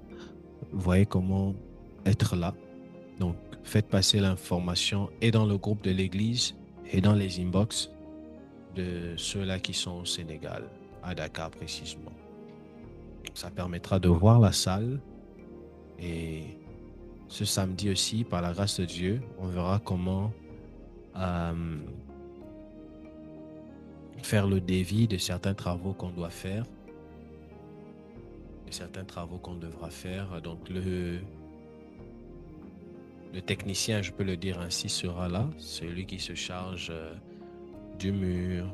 vous voyez comment être là. Donc faites passer l'information et dans le groupe de l'église et dans les inbox de ceux-là qui sont au Sénégal, à Dakar précisément. Ça permettra de voir la salle et ce samedi aussi, par la grâce de Dieu, on verra comment faire le devis de certains travaux qu'on doit faire, de certains travaux qu'on devra faire. Donc le technicien, je peux le dire ainsi, sera là, celui qui se charge du mur,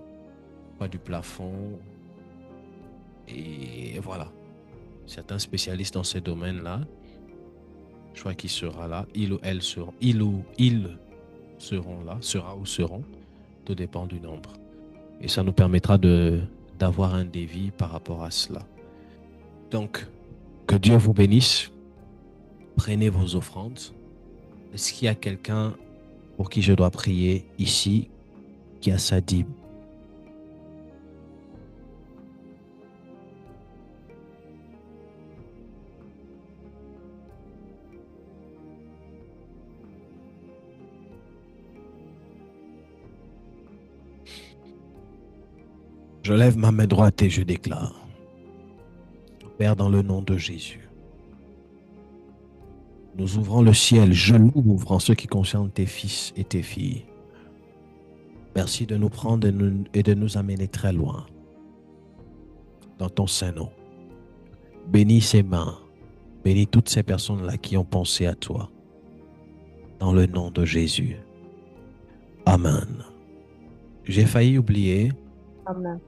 pas du plafond. Et voilà, certains spécialistes dans ces domaines-là, je crois qu'il sera là, il ou elles seront, il ou ils seront là, sera ou seront, tout dépend du nombre. Et ça nous permettra d'avoir un devis par rapport à cela. Donc, que Dieu vous bénisse. Prenez vos offrandes. Est-ce qu'il y a quelqu'un pour qui je dois prier ici qui a sa dîme? Je lève ma main droite et je déclare, Père, dans le nom de Jésus, nous ouvrons le ciel, je l'ouvre en ce qui concerne tes fils et tes filles. Merci de nous prendre et de nous amener très loin dans ton saint nom. Bénis ces mains, bénis toutes ces personnes-là qui ont pensé à toi. Dans le nom de Jésus. Amen. J'ai failli oublier. Amen.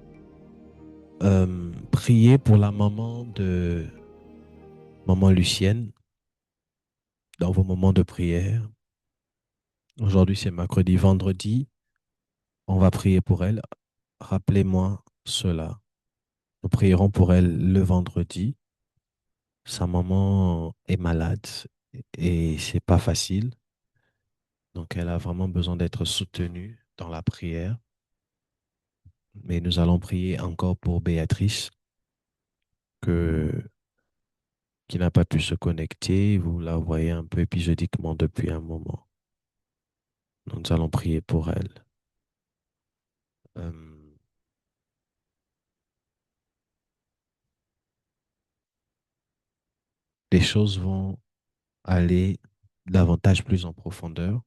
Prier pour la maman de maman Lucienne dans vos moments de prière. Aujourd'hui, c'est mercredi. Vendredi, on va prier pour elle. Rappelez-moi cela. Nous prierons pour elle le vendredi. Sa maman est malade et c'est pas facile. Donc, elle a vraiment besoin d'être soutenue dans la prière. Mais nous allons prier encore pour Béatrice qui n'a pas pu se connecter. Vous la voyez un peu épisodiquement depuis un moment. Donc, nous allons prier pour elle. Les choses vont aller davantage plus en profondeur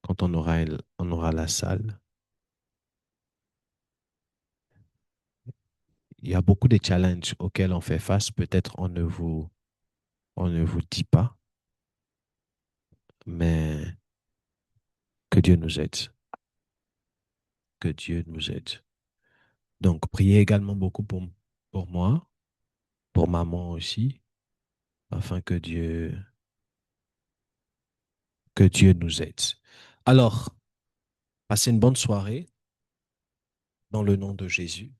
quand on aura la salle. il y a beaucoup de challenges auxquels on fait face. Peut-être on ne vous dit pas, mais que Dieu nous aide. Que Dieu nous aide. Donc, priez également beaucoup pour moi, pour maman aussi, afin que Dieu nous aide. Alors, passez une bonne soirée dans le nom de Jésus.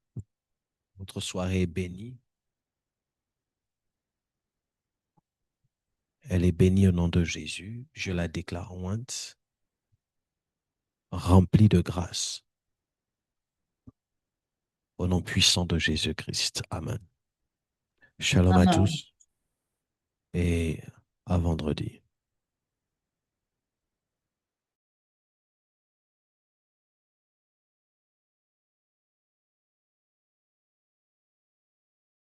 Votre soirée est bénie. Elle est bénie au nom de Jésus. Je la déclare ointe, remplie de grâce, au nom puissant de Jésus-Christ. Amen. Shalom à Amen. tous et à vendredi.